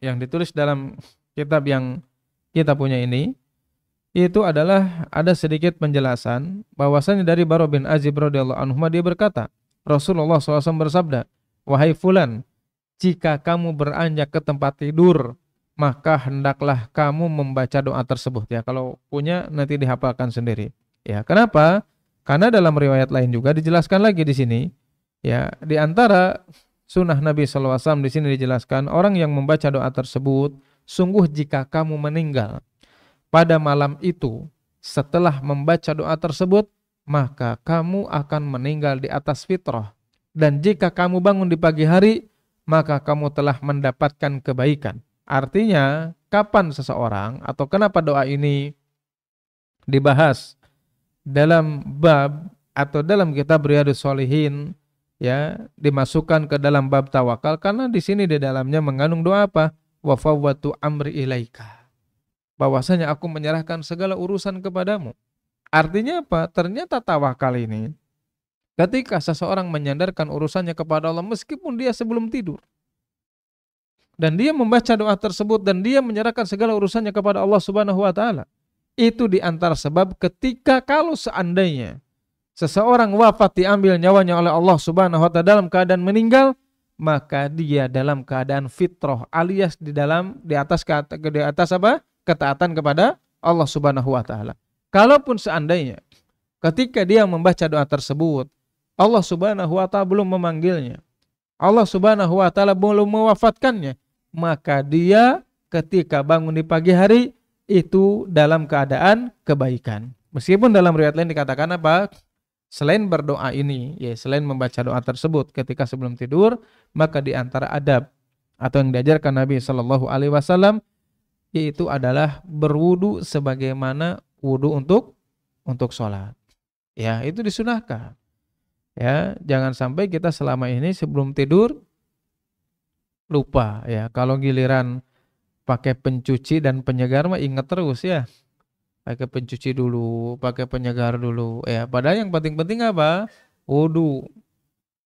yang ditulis dalam kitab yang kita punya ini, itu adalah ada sedikit penjelasan bahwasanya dari Barra bin Azib radhiyallahu anhu dia berkata, Rasulullah SAW bersabda, wahai fulan, jika kamu beranjak ke tempat tidur, maka hendaklah kamu membaca doa tersebut ya. Kalau punya nanti dihafalkan sendiri. Ya, kenapa? Karena dalam riwayat lain juga dijelaskan lagi di sini, ya, di antara sunnah Nabi SAW di sini dijelaskan, orang yang membaca doa tersebut, sungguh jika kamu meninggal pada malam itu setelah membaca doa tersebut, maka kamu akan meninggal di atas fitrah. Dan jika kamu bangun di pagi hari, maka kamu telah mendapatkan kebaikan. Artinya, kapan seseorang atau kenapa doa ini dibahas dalam bab atau dalam kitab Riyadhus Shalihin, ya, dimasukkan ke dalam bab tawakal, karena di sini di dalamnya mengandung doa apa? Wa fawwatu amri ilaika. Bahwasanya aku menyerahkan segala urusan kepadamu. Artinya apa? Ternyata tawakal ini ketika seseorang menyandarkan urusannya kepada Allah meskipun dia sebelum tidur, dan dia membaca doa tersebut dan dia menyerahkan segala urusannya kepada Allah Subhanahu wa taala. Itu di antara sebab ketika kalau seandainya seseorang wafat diambil nyawanya oleh Allah Subhanahu wa taala dalam keadaan meninggal, maka dia dalam keadaan fitrah alias di atas apa? Ketaatan kepada Allah Subhanahu wa taala. Kalaupun seandainya ketika dia membaca doa tersebut Allah Subhanahu wa taala belum memanggilnya, Allah Subhanahu wa taala belum mewafatkannya, maka dia ketika bangun di pagi hari itu dalam keadaan kebaikan. Meskipun dalam riwayat lain dikatakan apa? Selain berdoa ini, ya selain membaca doa tersebut ketika sebelum tidur, maka di antara adab atau yang diajarkan Nabi Shallallahu Alaihi Wasallam yaitu adalah berwudu sebagaimana wudu untuk sholat. Ya, itu disunahkan. Ya, jangan sampai kita selama ini sebelum tidur lupa. Ya, kalau giliran pakai pencuci dan penyegar mah ingat terus ya. Pakai pencuci dulu, pakai penyegar dulu. Ya, padahal yang penting-penting apa? Wudu.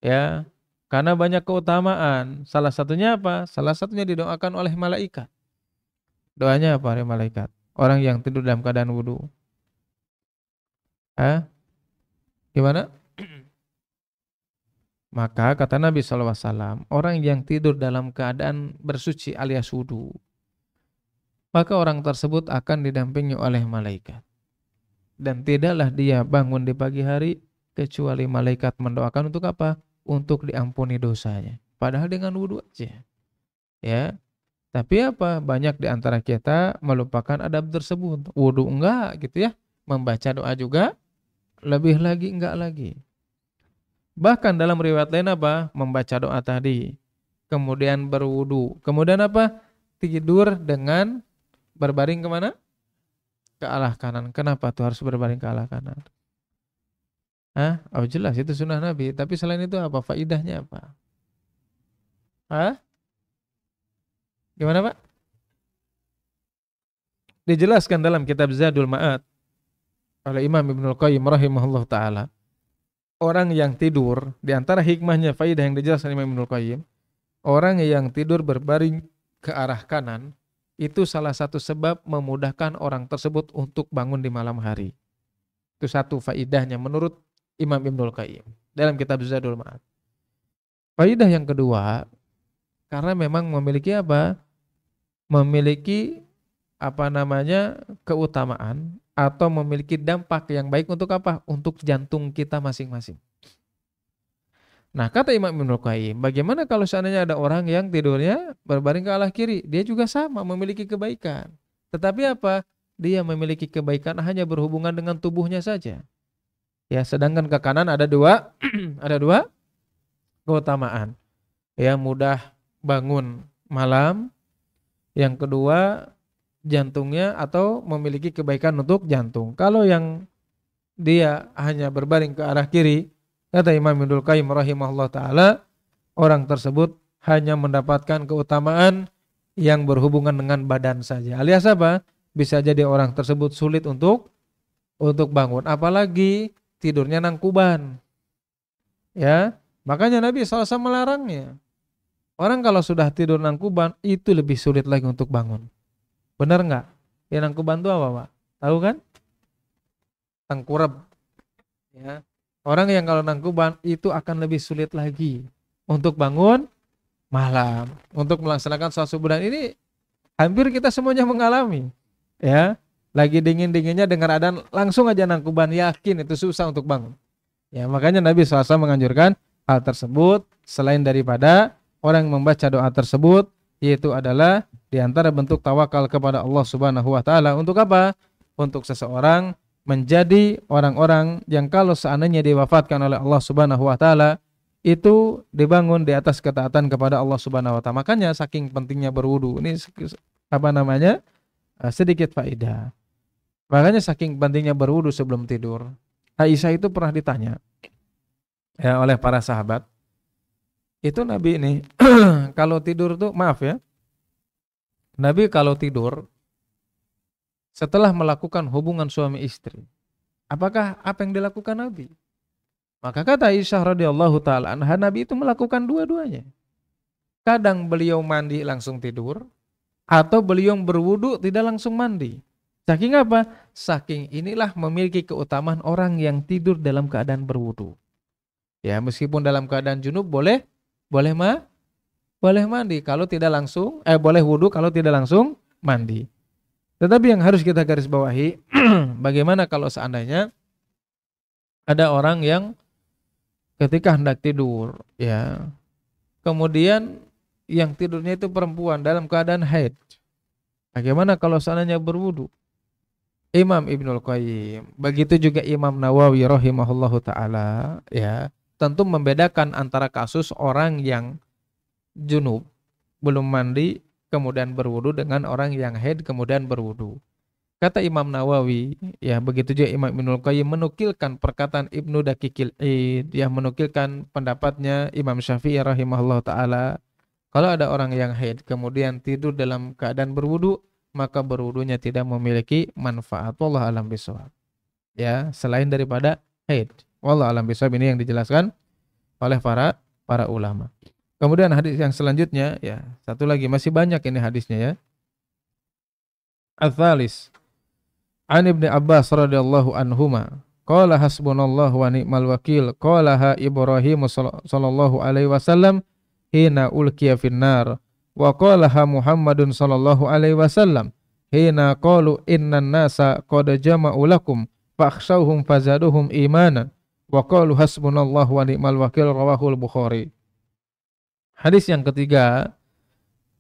Ya, karena banyak keutamaan. Salah satunya apa? Salah satunya didoakan oleh malaikat. Doanya apa oleh malaikat? Orang yang tidur dalam keadaan wudu. Gimana? Maka kata Nabi SAW, orang yang tidur dalam keadaan bersuci alias wudu, maka orang tersebut akan didampingi oleh malaikat. Dan tidaklah dia bangun di pagi hari kecuali malaikat mendoakan untuk apa? Untuk diampuni dosanya. Padahal dengan wudu aja. Ya. Tapi apa? Banyak di antara kita melupakan adab tersebut. Wudu enggak gitu ya. Membaca doa juga lebih lagi enggak lagi. Bahkan dalam riwayat lain apa? Membaca doa tadi. Kemudian berwudu. Kemudian apa? Tidur dengan berbaring kemana? Ke arah kanan. Kenapa tuh harus berbaring ke arah kanan? Oh jelas itu sunnah Nabi. Tapi selain itu apa? Faidahnya apa? Gimana Pak? Dijelaskan dalam kitab Zadul Ma'ad oleh Imam Ibnul Qayyim rahimahullah ta'ala. Orang yang tidur, di antara hikmahnya faidah yang dijelaskan Imam Ibnul Qayyim, orang yang tidur berbaring ke arah kanan, itu salah satu sebab memudahkan orang tersebut untuk bangun di malam hari. Itu satu faidahnya menurut Imam Ibnul Qayyim dalam kitab Zadul Ma'ad. Faidah yang kedua, karena memang memiliki apa? Memiliki keutamaan atau memiliki dampak yang baik untuk apa? Untuk jantung kita masing-masing. Nah, kata Imam Ibnul Qayyim, bagaimana kalau seandainya ada orang yang tidurnya berbaring ke arah kiri? Dia juga sama memiliki kebaikan. Tetapi apa? Dia memiliki kebaikan hanya berhubungan dengan tubuhnya saja. Ya, sedangkan ke kanan ada dua keutamaan. Ya, mudah bangun malam. Yang kedua, jantungnya atau memiliki kebaikan untuk jantung. Kalau yang dia hanya berbaring ke arah kiri, kata Imam Ibnul Qayyim rahimahullah ta'ala, orang tersebut hanya mendapatkan keutamaan yang berhubungan dengan badan saja. Alias apa? Bisa jadi orang tersebut sulit untuk bangun. Apalagi tidurnya nangkuban. Ya, makanya Nabi SAW melarangnya. Orang kalau sudah tidur nangkuban itu lebih sulit lagi untuk bangun. Benar nggak? Ya, nangkuban itu apa Pak? Tahu kan? Tengkurap. Ya. Orang yang kalau nangkuban itu akan lebih sulit lagi untuk bangun malam, untuk melaksanakan sholat subuh. Dan ini hampir kita semuanya mengalami. Ya, lagi dingin-dinginnya dengar adzan langsung aja nangkuban, yakin itu susah untuk bangun. Ya, makanya Nabi SAW menganjurkan hal tersebut selain daripada orang yang membaca doa tersebut, yaitu adalah di antara bentuk tawakal kepada Allah Subhanahu wa taala. Untuk apa? Untuk seseorang menjadi orang-orang yang kalau seandainya diwafatkan oleh Allah Subhanahu wa taala itu dibangun di atas ketaatan kepada Allah Subhanahu wa taala. Makanya saking pentingnya berwudu. Ini apa namanya? Sedikit faedah. Makanya saking pentingnya berwudu sebelum tidur. Aisyah itu pernah ditanya ya oleh para sahabat, itu Nabi ini kalau tidur tuh maaf ya, Nabi kalau tidur setelah melakukan hubungan suami istri, apakah apa yang dilakukan Nabi? Maka kata Aisyah radhiyallahu taala anha, Nabi itu melakukan dua-duanya. Kadang beliau mandi langsung tidur, atau beliau berwudu tidak langsung mandi. Saking apa? Saking inilah memiliki keutamaan orang yang tidur dalam keadaan berwudu. Ya, meskipun dalam keadaan junub boleh boleh boleh mandi kalau tidak langsung boleh wudu kalau tidak langsung mandi. Tetapi yang harus kita garis bawahi bagaimana kalau seandainya ada orang yang ketika hendak tidur ya, kemudian yang tidurnya itu perempuan dalam keadaan haid. Bagaimana kalau seandainya berwudu? Imam Ibnul Qayyim, begitu juga Imam Nawawi rahimahullahu taala ya, tentu membedakan antara kasus orang yang junub belum mandi kemudian berwudu dengan orang yang haid kemudian berwudu. Kata Imam Nawawi, ya begitu juga Imam Ibnul Qayyim menukilkan perkataan Ibnu Daqiqil Id, yang menukilkan pendapatnya Imam Syafi'i rahimahullah taala. Kalau ada orang yang haid kemudian tidur dalam keadaan berwudu, maka berwudunya tidak memiliki manfaat. Wallahu alam bishawab. Ya, selain daripada haid. Wallahu alam bishawab, ini yang dijelaskan oleh para ulama. Kemudian hadis yang selanjutnya, ya satu lagi, masih banyak ini hadisnya ya. Ats-tsalis An Ibnu Abbas radhiyallahu anhuma qala hasbunallahu wa ni'mal wakil qalaha Ibrahim sallallahu alaihi wasallam hina ulqiya finnar wa qalaha Muhammadun sallallahu alaihi wasallam hina qalu innan nasa qad jama'u lakum fakhshawhum fazaduhum imanan wa qalu hasbunallahu wa ni'mal wakil rawahul Bukhari. Hadis yang ketiga,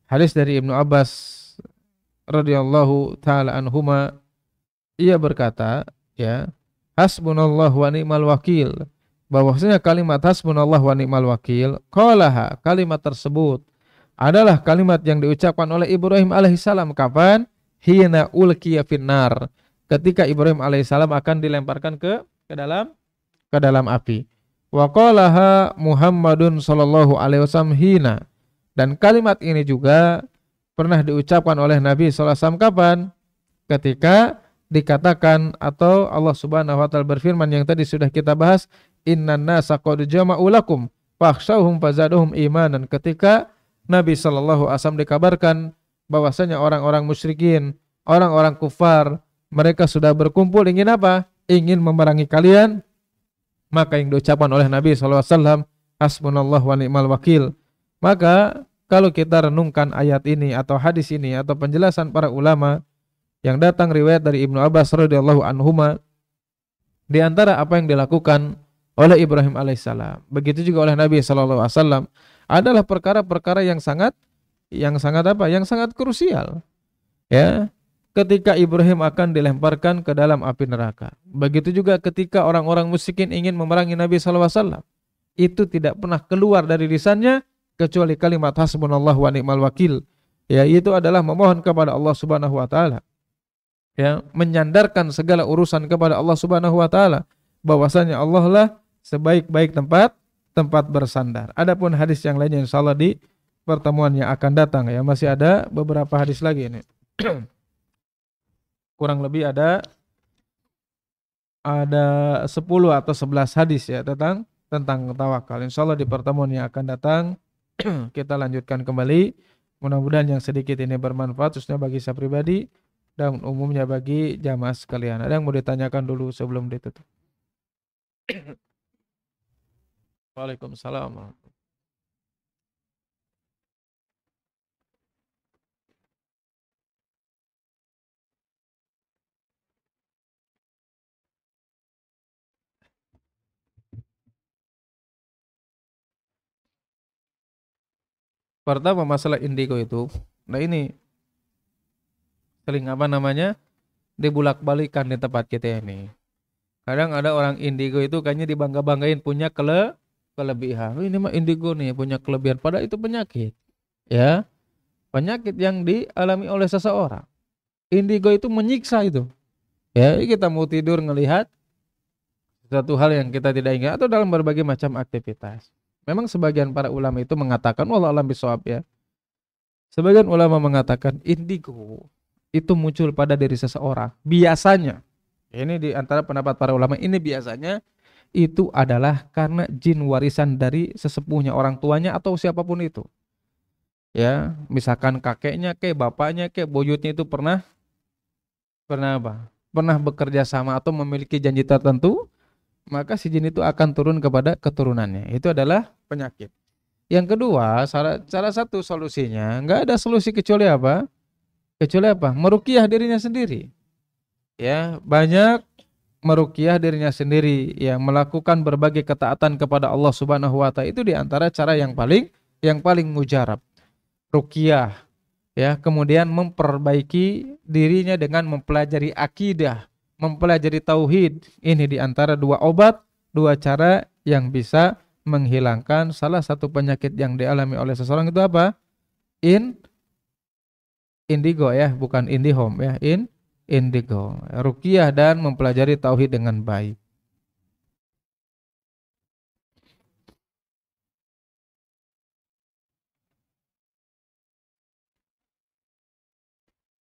hadis dari Ibnu Abbas radhiyallahu taala anhuma, ia berkata, ya, hasbunallahu wa ni'mal wakil. Bahwasanya kalimat hasbunallahu wa ni'mal wakil, qalaha, kalimat tersebut adalah kalimat yang diucapkan oleh Ibrahim alaihissalam kapan? Hina ulqiya finnar. Ketika Ibrahim alaihissalam akan dilemparkan ke dalam api. Wa qalaha Muhammadun sallallahu alaihi wasallam hina. Dan kalimat ini juga pernah diucapkan oleh Nabi sallallahu alaihi wasallam kapan? Ketika dikatakan atau Allah Subhanahu wa taala berfirman yang tadi sudah kita bahas, innan nasa qad jama'u lakum fakhshawhum fazaduhum imanan. Ketika Nabi sallallahu alaihi wasallam dikabarkan bahwasanya orang-orang musyrikin, orang-orang kufar, mereka sudah berkumpul ingin apa? Ingin memerangi kalian. Maka yang diucapkan oleh Nabi sallallahu alaihi wasallam, hasbunallahu wa ni'mal wakil. Maka kalau kita renungkan ayat ini atau hadis ini atau penjelasan para ulama yang datang riwayat dari Ibnu Abbas radhiyallahu anhuma, di antara apa yang dilakukan oleh Ibrahim alaihissalam, begitu juga oleh Nabi sallallahu alaihi wasallam, adalah perkara-perkara yang sangat apa? Yang sangat krusial. Ya, ketika Ibrahim akan dilemparkan ke dalam api neraka. Begitu juga ketika orang-orang musyrikin ingin memerangi Nabi sallallahu alaihi wasallam. Itu tidak pernah keluar dari lisannya kecuali kalimat hasbunallahu wa ni'mal wakil. Ya, itu adalah memohon kepada Allah Subhanahu wa taala. Ya, menyandarkan segala urusan kepada Allah Subhanahu wa taala, bahwasanya Allah lah sebaik-baik tempat bersandar. Adapun hadis yang lainnya insyaallah di pertemuan yang akan datang ya, masih ada beberapa hadis lagi ini. Kurang lebih ada 10 atau 11 hadis ya tentang tawakal. Insyaallah di pertemuan yang akan datang kita lanjutkan kembali. Mudah-mudahan yang sedikit ini bermanfaat khususnya bagi saya pribadi dan umumnya bagi jamaah sekalian. Ada yang mau ditanyakan dulu sebelum ditutup? Waalaikumsalam. Pertama masalah indigo itu. Nah ini sering apa namanya? Dibulak-balikan di tempat kita ini. Kadang ada orang indigo itu kayaknya dibangga-banggain punya kelebihan. "Oh, ini mah indigo nih punya kelebihan." Padahal itu penyakit. Ya, penyakit yang dialami oleh seseorang. Indigo itu menyiksa itu. Ya, kita mau tidur ngelihat satu hal yang kita tidak ingat atau dalam berbagai macam aktivitas. Memang sebagian para ulama itu mengatakan, wallahu a'lam bishawab ya. Sebagian ulama mengatakan indigo itu muncul pada diri seseorang. Biasanya, ini di antara pendapat para ulama, ini biasanya itu adalah karena jin warisan dari sesepuhnya, orang tuanya atau siapapun itu. Ya, misalkan kakeknya ke, bapaknya ke, buyutnya itu pernah apa? Pernah bekerja sama atau memiliki janji tertentu, maka si jin itu akan turun kepada keturunannya. Itu adalah penyakit. Yang kedua, salah satu solusinya, nggak ada solusi kecuali apa? Kecuali apa? Meruqyah dirinya sendiri. Ya, banyak meruqyah dirinya sendiri, ya, melakukan berbagai ketaatan kepada Allah Subhanahu wa taala itu di antara cara yang paling mujarab. Ruqyah, ya, kemudian memperbaiki dirinya dengan mempelajari akidah, mempelajari tauhid. Ini di antara dua obat, dua cara yang bisa menghilangkan salah satu penyakit yang dialami oleh seseorang itu apa? Indigo ya, bukan IndiHome ya, indigo. Ruqyah dan mempelajari tauhid dengan baik.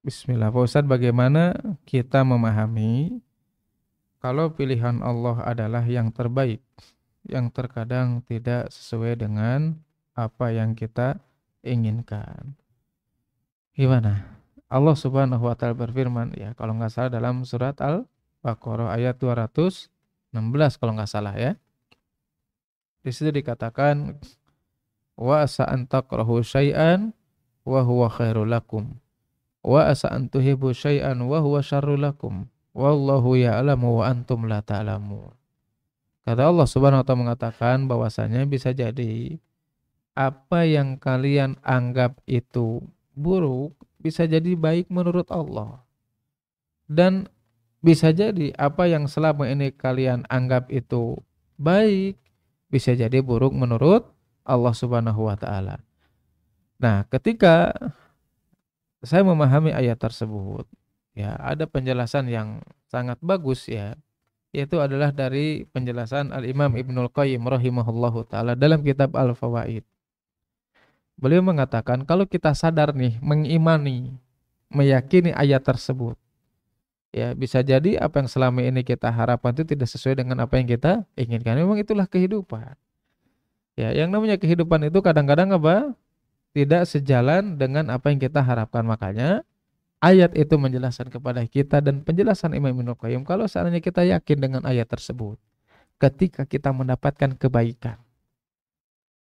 Bismillah, Pak Ustadz, bagaimana kita memahami kalau pilihan Allah adalah yang terbaik, yang terkadang tidak sesuai dengan apa yang kita inginkan. Gimana? Allah Subhanahu wa taala berfirman, ya, kalau nggak salah dalam surat Al-Baqarah ayat 216 kalau nggak salah ya. Di situ dikatakan wa asa an takrahu syai'an wa huwa khairul lakum wa asa an tuhibbu syai'an wa huwa syarrul lakum wallahu ya'lamu wa antum la ta'lamun. Kata Allah Subhanahu wa taala mengatakan bahwasanya bisa jadi apa yang kalian anggap itu buruk bisa jadi baik menurut Allah, dan bisa jadi apa yang selama ini kalian anggap itu baik bisa jadi buruk menurut Allah Subhanahu wa taala. Nah, ketika saya memahami ayat tersebut, ya, ada penjelasan yang sangat bagus ya, yaitu adalah dari penjelasan Al-Imam Ibnul Qayyim rahimahullahu taala dalam kitab Al-Fawaid. Beliau mengatakan kalau kita sadar nih, mengimani, meyakini ayat tersebut, ya, bisa jadi apa yang selama ini kita harapkan itu tidak sesuai dengan apa yang kita inginkan. Memang itulah kehidupan. Ya, yang namanya kehidupan itu kadang-kadang apa? Tidak sejalan dengan apa yang kita harapkan. Makanya ayat itu menjelaskan kepada kita, dan penjelasan Imam Ibnu Qayyim, kalau seandainya kita yakin dengan ayat tersebut, ketika kita mendapatkan kebaikan,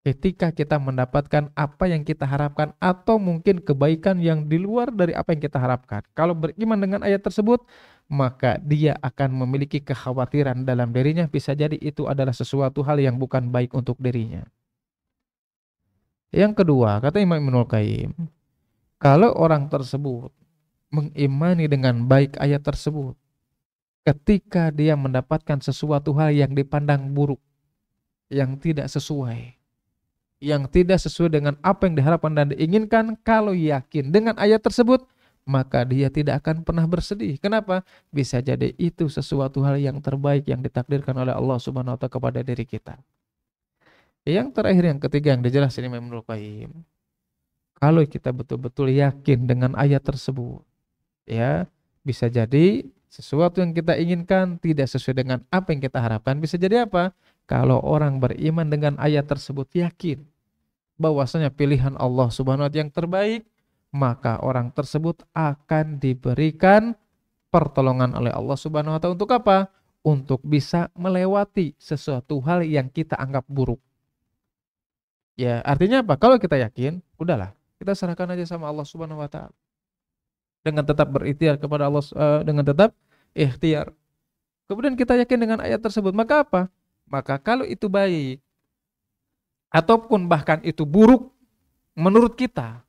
ketika kita mendapatkan apa yang kita harapkan atau mungkin kebaikan yang di luar dari apa yang kita harapkan, kalau beriman dengan ayat tersebut, maka dia akan memiliki kekhawatiran dalam dirinya, bisa jadi itu adalah sesuatu hal yang bukan baik untuk dirinya. Yang kedua, kata Imam Ibnul Qayyim, kalau orang tersebut mengimani dengan baik ayat tersebut, ketika dia mendapatkan sesuatu hal yang dipandang buruk, yang tidak sesuai dengan apa yang diharapkan dan diinginkan, kalau yakin dengan ayat tersebut, maka dia tidak akan pernah bersedih. Kenapa? Bisa jadi itu sesuatu hal yang terbaik yang ditakdirkan oleh Allah Subhanahu wa taala kepada diri kita. Yang terakhir, yang ketiga yang dijelaskan Imam Ibnul Qayyim, kalau kita betul-betul yakin dengan ayat tersebut, ya, bisa jadi sesuatu yang kita inginkan tidak sesuai dengan apa yang kita harapkan. Bisa jadi apa? Kalau orang beriman dengan ayat tersebut, yakin bahwasanya pilihan Allah Subhanahu wa taala yang terbaik, maka orang tersebut akan diberikan pertolongan oleh Allah Subhanahu wa taala untuk apa? Untuk bisa melewati sesuatu hal yang kita anggap buruk. Ya, artinya apa? Kalau kita yakin, udahlah, kita serahkan aja sama Allah Subhanahu wa taala. Dengan tetap berikhtiar kepada Allah, dengan tetap ikhtiar. Kemudian kita yakin dengan ayat tersebut, maka apa? Maka kalau itu baik ataupun bahkan itu buruk, menurut kita.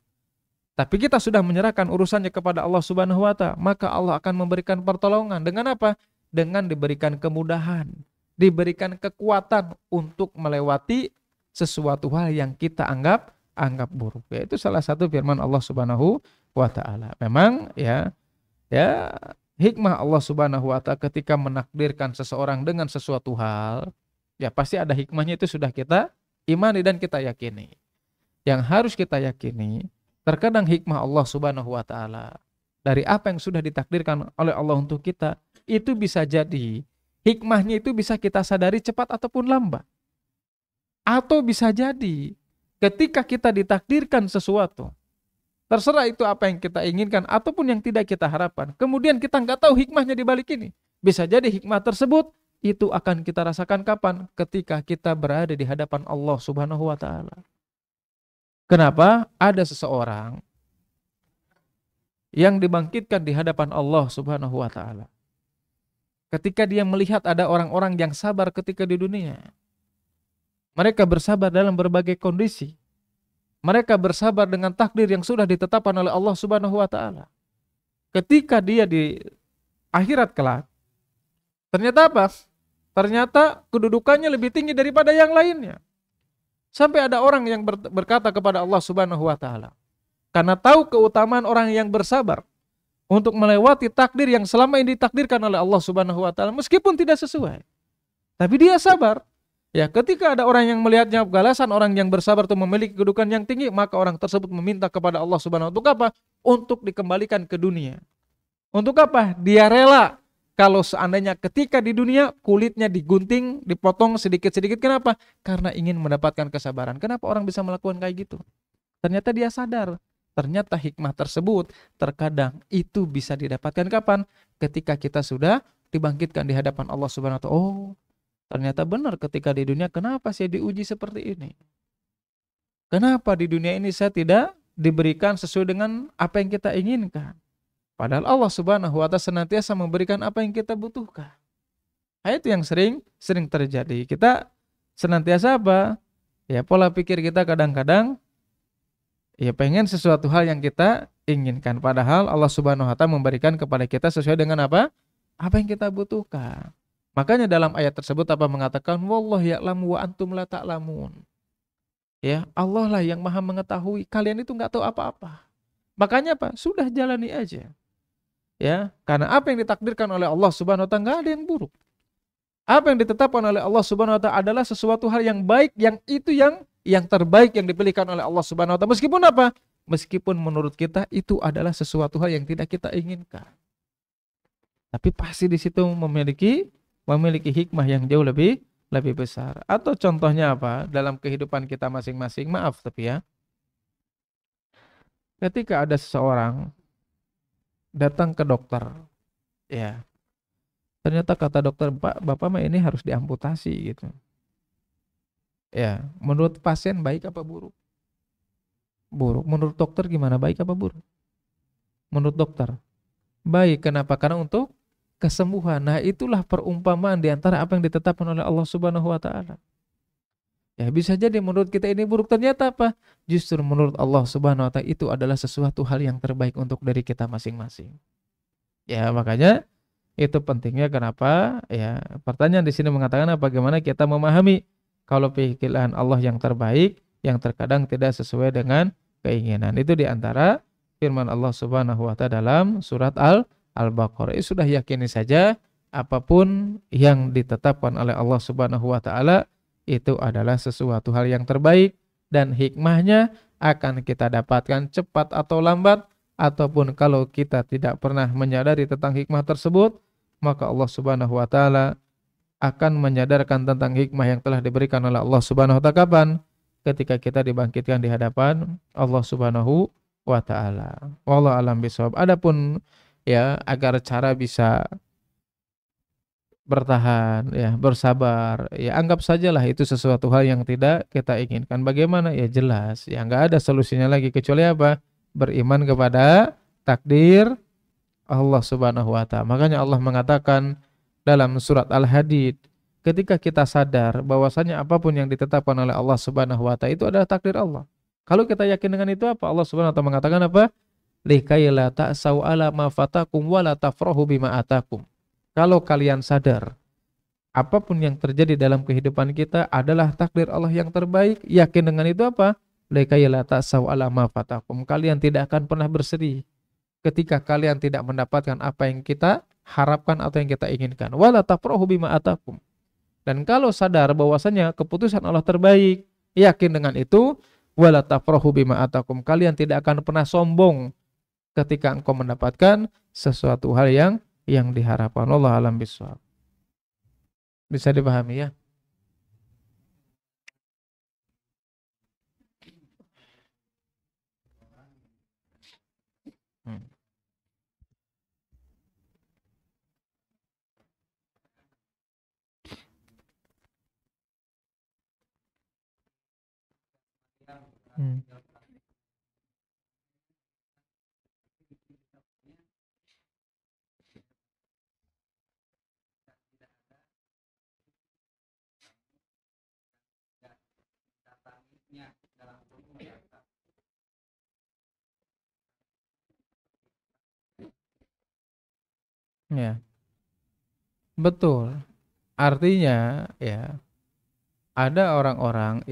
Tapi kita sudah menyerahkan urusannya kepada Allah Subhanahu wa Ta'ala, maka Allah akan memberikan pertolongan. Dengan apa? Dengan diberikan kemudahan, diberikan kekuatan untuk melewati sesuatu hal yang kita anggap buruk. Yaitu salah satu firman Allah Subhanahu wa Ta'ala. Memang ya hikmah Allah Subhanahu wa Ta'ala ketika menakdirkan seseorang dengan sesuatu hal, ya pasti ada hikmahnya, itu sudah kita imani dan kita yakini. Yang harus kita yakini, terkadang hikmah Allah Subhanahu wa Ta'ala dari apa yang sudah ditakdirkan oleh Allah untuk kita, itu bisa jadi hikmahnya itu bisa kita sadari cepat ataupun lambat. Atau bisa jadi ketika kita ditakdirkan sesuatu, terserah itu apa yang kita inginkan ataupun yang tidak kita harapkan, kemudian kita nggak tahu hikmahnya di balik ini. Bisa jadi hikmah tersebut itu akan kita rasakan kapan? Ketika kita berada di hadapan Allah Subhanahu wa Ta'ala. Kenapa? Ada seseorang yang dibangkitkan di hadapan Allah Subhanahu wa Ta'ala. Ketika dia melihat ada orang-orang yang sabar ketika di dunia. Mereka bersabar dalam berbagai kondisi. Mereka bersabar dengan takdir yang sudah ditetapkan oleh Allah Subhanahu wa Ta'ala. Ketika dia di akhirat kelak, ternyata apa? Ternyata kedudukannya lebih tinggi daripada yang lainnya. Sampai ada orang yang berkata kepada Allah Subhanahu wa Ta'ala, karena tahu keutamaan orang yang bersabar untuk melewati takdir yang selama ini ditakdirkan oleh Allah Subhanahu wa Ta'ala, meskipun tidak sesuai, tapi dia sabar. Ya, ketika ada orang yang melihatnya balasan orang yang bersabar itu memiliki kedudukan yang tinggi, maka orang tersebut meminta kepada Allah Subhanahu wa Ta'ala, untuk apa? Untuk dikembalikan ke dunia. Untuk apa? Dia rela kalau seandainya ketika di dunia kulitnya digunting, dipotong sedikit-sedikit. Kenapa? Karena ingin mendapatkan kesabaran. Kenapa orang bisa melakukan kayak gitu? Ternyata dia sadar. Ternyata hikmah tersebut terkadang itu bisa didapatkan kapan? Ketika kita sudah dibangkitkan di hadapan Allah Subhanahu wa Ta'ala. Oh, ternyata benar ketika di dunia kenapa saya diuji seperti ini? Kenapa di dunia ini saya tidak diberikan sesuai dengan apa yang kita inginkan? Padahal Allah Subhanahu wa Ta'ala senantiasa memberikan apa yang kita butuhkan. Nah, itu yang sering terjadi. Kita senantiasa apa? Ya, pola pikir kita kadang-kadang ya pengen sesuatu hal yang kita inginkan. Padahal Allah Subhanahu wa Ta'ala memberikan kepada kita sesuai dengan apa? Apa yang kita butuhkan. Makanya dalam ayat tersebut apa mengatakan wallahu ya'lamu wa antum la ta'lamun. Ya, Allah lah yang Maha mengetahui, kalian itu enggak tahu apa-apa. Makanya apa? Sudah jalani aja. Ya, karena apa yang ditakdirkan oleh Allah Subhanahu wa Ta'ala enggak ada yang buruk. Apa yang ditetapkan oleh Allah Subhanahu wa Ta'ala adalah sesuatu hal yang baik, yang itu yang terbaik yang dipilihkan oleh Allah Subhanahu wa Ta'ala. Meskipun apa? Meskipun menurut kita itu adalah sesuatu hal yang tidak kita inginkan. Tapi pasti di situ memiliki hikmah yang jauh lebih besar. Atau contohnya apa? Dalam kehidupan kita masing-masing, maaf tapi ya. Ketika ada seseorang datang ke dokter, ya, ternyata kata dokter, Pak, Bapak mah ini harus diamputasi gitu. Ya, menurut pasien baik apa buruk? Buruk. Menurut dokter gimana, baik apa buruk? Menurut dokter baik. Kenapa? Karena untuk kesembuhan. Nah, itulah perumpamaan di antara apa yang ditetapkan oleh Allah Subhanahu wa Ta'ala. Ya, bisa jadi menurut kita ini buruk, ternyata apa? Justru menurut Allah Subhanahu wa Ta'ala itu adalah sesuatu hal yang terbaik untuk diri kita masing-masing. Ya, makanya itu pentingnya kenapa? Ya, pertanyaan di sini mengatakan bagaimana kita memahami kalau pilihan Allah yang terbaik yang terkadang tidak sesuai dengan keinginan. Itu di antara firman Allah Subhanahu wa Ta'ala dalam surat Al-Baqarah. Sudah yakini saja apapun yang ditetapkan oleh Allah Subhanahu wa Ta'ala itu adalah sesuatu hal yang terbaik dan hikmahnya akan kita dapatkan cepat atau lambat, ataupun kalau kita tidak pernah menyadari tentang hikmah tersebut, maka Allah Subhanahu wa Ta'ala akan menyadarkan tentang hikmah yang telah diberikan oleh Allah Subhanahu wa Ta'ala kapan? Ketika kita dibangkitkan di hadapan Allah Subhanahu wa Ta'ala. Wallahu a'lam bishawab. Adapun ya agar cara bisa bertahan, ya bersabar, ya anggap sajalah itu sesuatu hal yang tidak kita inginkan. Bagaimana? Ya jelas, ya nggak ada solusinya lagi kecuali apa? Beriman kepada takdir Allah Subhanahu wa Ta'ala. Makanya Allah mengatakan dalam surat Al-Hadid, ketika kita sadar bahwasanya apapun yang ditetapkan oleh Allah Subhanahu wa Ta'ala itu adalah takdir Allah. Kalau kita yakin dengan itu apa? Allah Subhanahu wa taala mengatakan apa? Likai la ta'sau ala ma fatakum wa la tafrahu bima atakum. Kalau kalian sadar apapun yang terjadi dalam kehidupan kita adalah takdir Allah yang terbaik, yakin dengan itu apa? Likai la ta'sau ala ma fatakum. Kalian tidak akan pernah bersedih ketika kalian tidak mendapatkan apa yang kita harapkan atau yang kita inginkan. Wa la tafrahu bima atakum. Dan kalau sadar bahwasanya keputusan Allah terbaik, yakin dengan itu, wala tafrahu bima atakum. Kalian tidak akan pernah sombong ketika engkau mendapatkan sesuatu hal yang diharapkan. Allah alam bisawab. Bisa dipahami ya? Hmm. Hmm. Ya, betul. Artinya ya ada orang-orang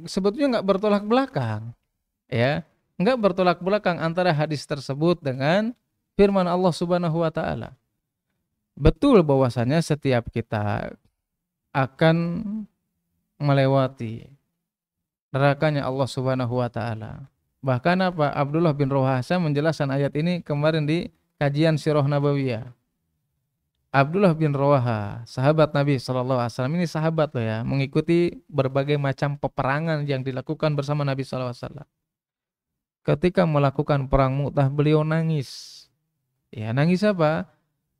sebetulnya nggak bertolak belakang, ya, nggak bertolak belakang antara hadis tersebut dengan firman Allah Subhanahu Wa Taala. Betul bahwasanya setiap kita akan melewati nerakanya Allah Subhanahu Wa Taala. Bahkan apa? Abdullah bin Rohasa menjelaskan ayat ini kemarin di kajian Sirah Nabawiyah. Abdullah bin Rawaha, sahabat Nabi SAW, ini sahabat loh ya, mengikuti berbagai macam peperangan yang dilakukan bersama Nabi SAW. Ketika melakukan perang Mu'tah, beliau nangis. Ya, nangis apa?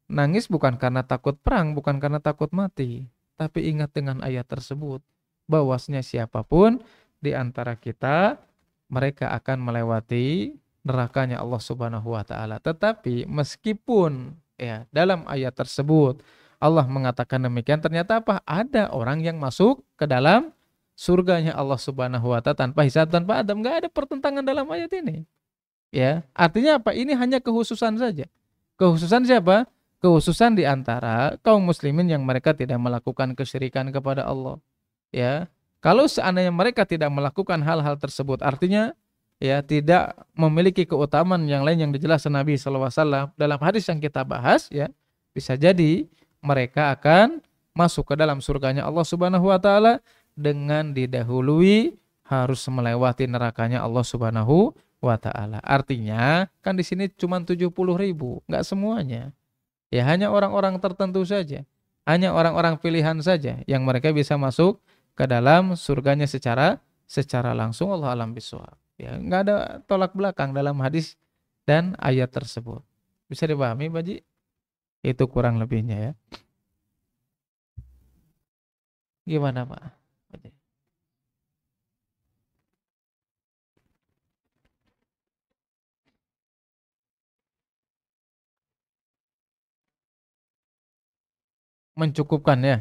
Nangis bukan karena takut perang, bukan karena takut mati, tapi ingat dengan ayat tersebut, bahwasanya siapapun di antara kita, mereka akan melewati nerakanya Allah Subhanahu wa taala. Tetapi meskipun ya dalam ayat tersebut Allah mengatakan demikian, ternyata apa? Ada orang yang masuk ke dalam surganya Allah Subhanahu wa taala tanpa hisab, tanpa adab. Enggak ada pertentangan dalam ayat ini. Ya, artinya apa? Ini hanya kekhususan saja. Kekhususan siapa? Kekhususan di antara kaum muslimin yang mereka tidak melakukan kesyirikan kepada Allah. Ya. Kalau seandainya mereka tidak melakukan hal-hal tersebut, artinya ya tidak memiliki keutamaan yang lain yang dijelaskan Nabi SAW dalam hadis yang kita bahas, ya bisa jadi mereka akan masuk ke dalam surganya Allah Subhanahu Wa Taala dengan didahului harus melewati nerakanya Allah Subhanahu Wa Taala. Artinya kan di sini cuma 70.000, nggak semuanya. Ya hanya orang-orang tertentu saja, hanya orang-orang pilihan saja yang mereka bisa masuk ke dalam surganya secara langsung. Allah alam bisawab. Ya, nggak ada tolak belakang dalam hadis dan ayat tersebut. Bisa dipahami, Baji? Itu kurang lebihnya ya. Gimana, Pak? Baji? Mencukupkan ya?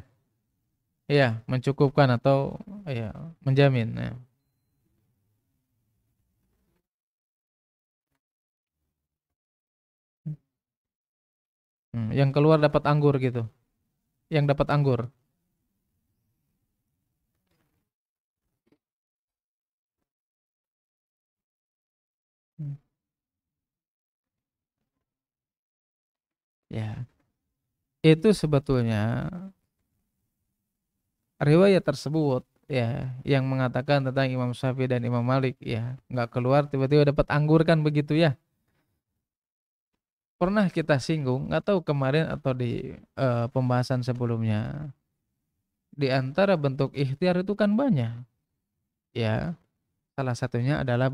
Iya, mencukupkan atau ya menjamin. Ya. Yang keluar dapat anggur gitu. Yang dapat anggur. Hmm. Ya, itu sebetulnya riwayat tersebut ya yang mengatakan tentang Imam Syafi'i dan Imam Malik ya nggak keluar tiba-tiba dapat anggur kan begitu ya. Pernah kita singgung, nggak tahu kemarin atau di pembahasan sebelumnya, di antara bentuk ikhtiar itu kan banyak ya, salah satunya adalah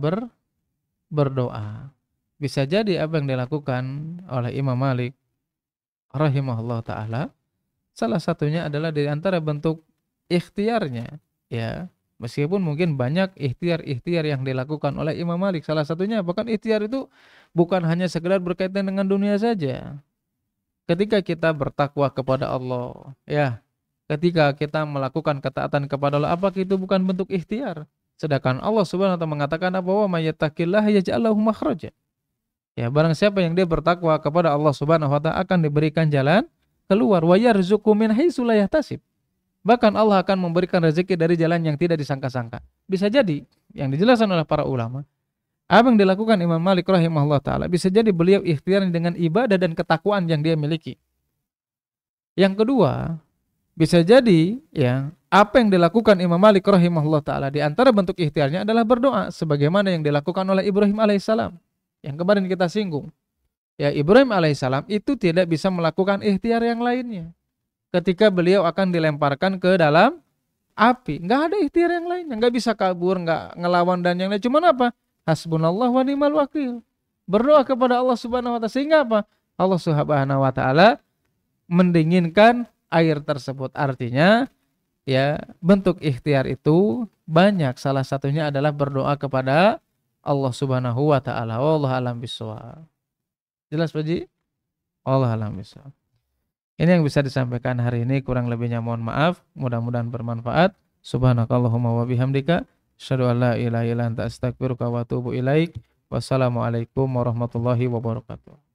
berdoa. Bisa jadi apa yang dilakukan oleh Imam Malik rahimahullah ta'ala, salah satunya adalah di antara bentuk ikhtiarnya ya. Meskipun mungkin banyak ikhtiar-ikhtiar yang dilakukan oleh Imam Malik, salah satunya bahkan ikhtiar itu bukan hanya sekedar berkaitan dengan dunia saja. Ketika kita bertakwa kepada Allah, ya, ketika kita melakukan ketaatan kepada Allah, apakah itu bukan bentuk ikhtiar? Sedangkan Allah Subhanahu wa taala mengatakan apa? Wa may yattaqillaha yaj'al lahu makhraja. Ya, barang siapa yang dia bertakwa kepada Allah Subhanahu wa taala akan diberikan jalan keluar. Wa yarzuqhu min haitsu la yahtasib. Bahkan Allah akan memberikan rezeki dari jalan yang tidak disangka-sangka. Bisa jadi yang dijelaskan oleh para ulama, apa yang dilakukan Imam Malik rahimahullah taala bisa jadi beliau ikhtiar dengan ibadah dan ketakwaan yang dia miliki. Yang kedua, bisa jadi ya, apa yang dilakukan Imam Malik rahimahullah taala di antara bentuk ikhtiarnya adalah berdoa sebagaimana yang dilakukan oleh Ibrahim alaihissalam yang kemarin kita singgung. Ya, Ibrahim alaihissalam itu tidak bisa melakukan ikhtiar yang lainnya. Ketika beliau akan dilemparkan ke dalam api, nggak ada ikhtiar yang lainnya, nggak bisa kabur, nggak ngelawan dan yang lain. Cuman apa? Hasbunallah wa ni'mal wakil. Berdoa kepada Allah Subhanahu wa taala sehingga apa? Allah Subhanahu wa taala mendinginkan air tersebut. Artinya ya, bentuk ikhtiar itu banyak. Salah satunya adalah berdoa kepada Allah Subhanahu wa taala. Wallahu a'lam bishawab. Jelas Pak Ji? Wallahu a'lam bishawab. Ini yang bisa disampaikan hari ini, kurang lebihnya mohon maaf. Mudah-mudahan bermanfaat. Subhanakallahumma wa bihamdika asyhadu an la ilaha illa anta astaghfiruka wa atubu ilaik. Wassalamualaikum warahmatullahi wabarakatuh.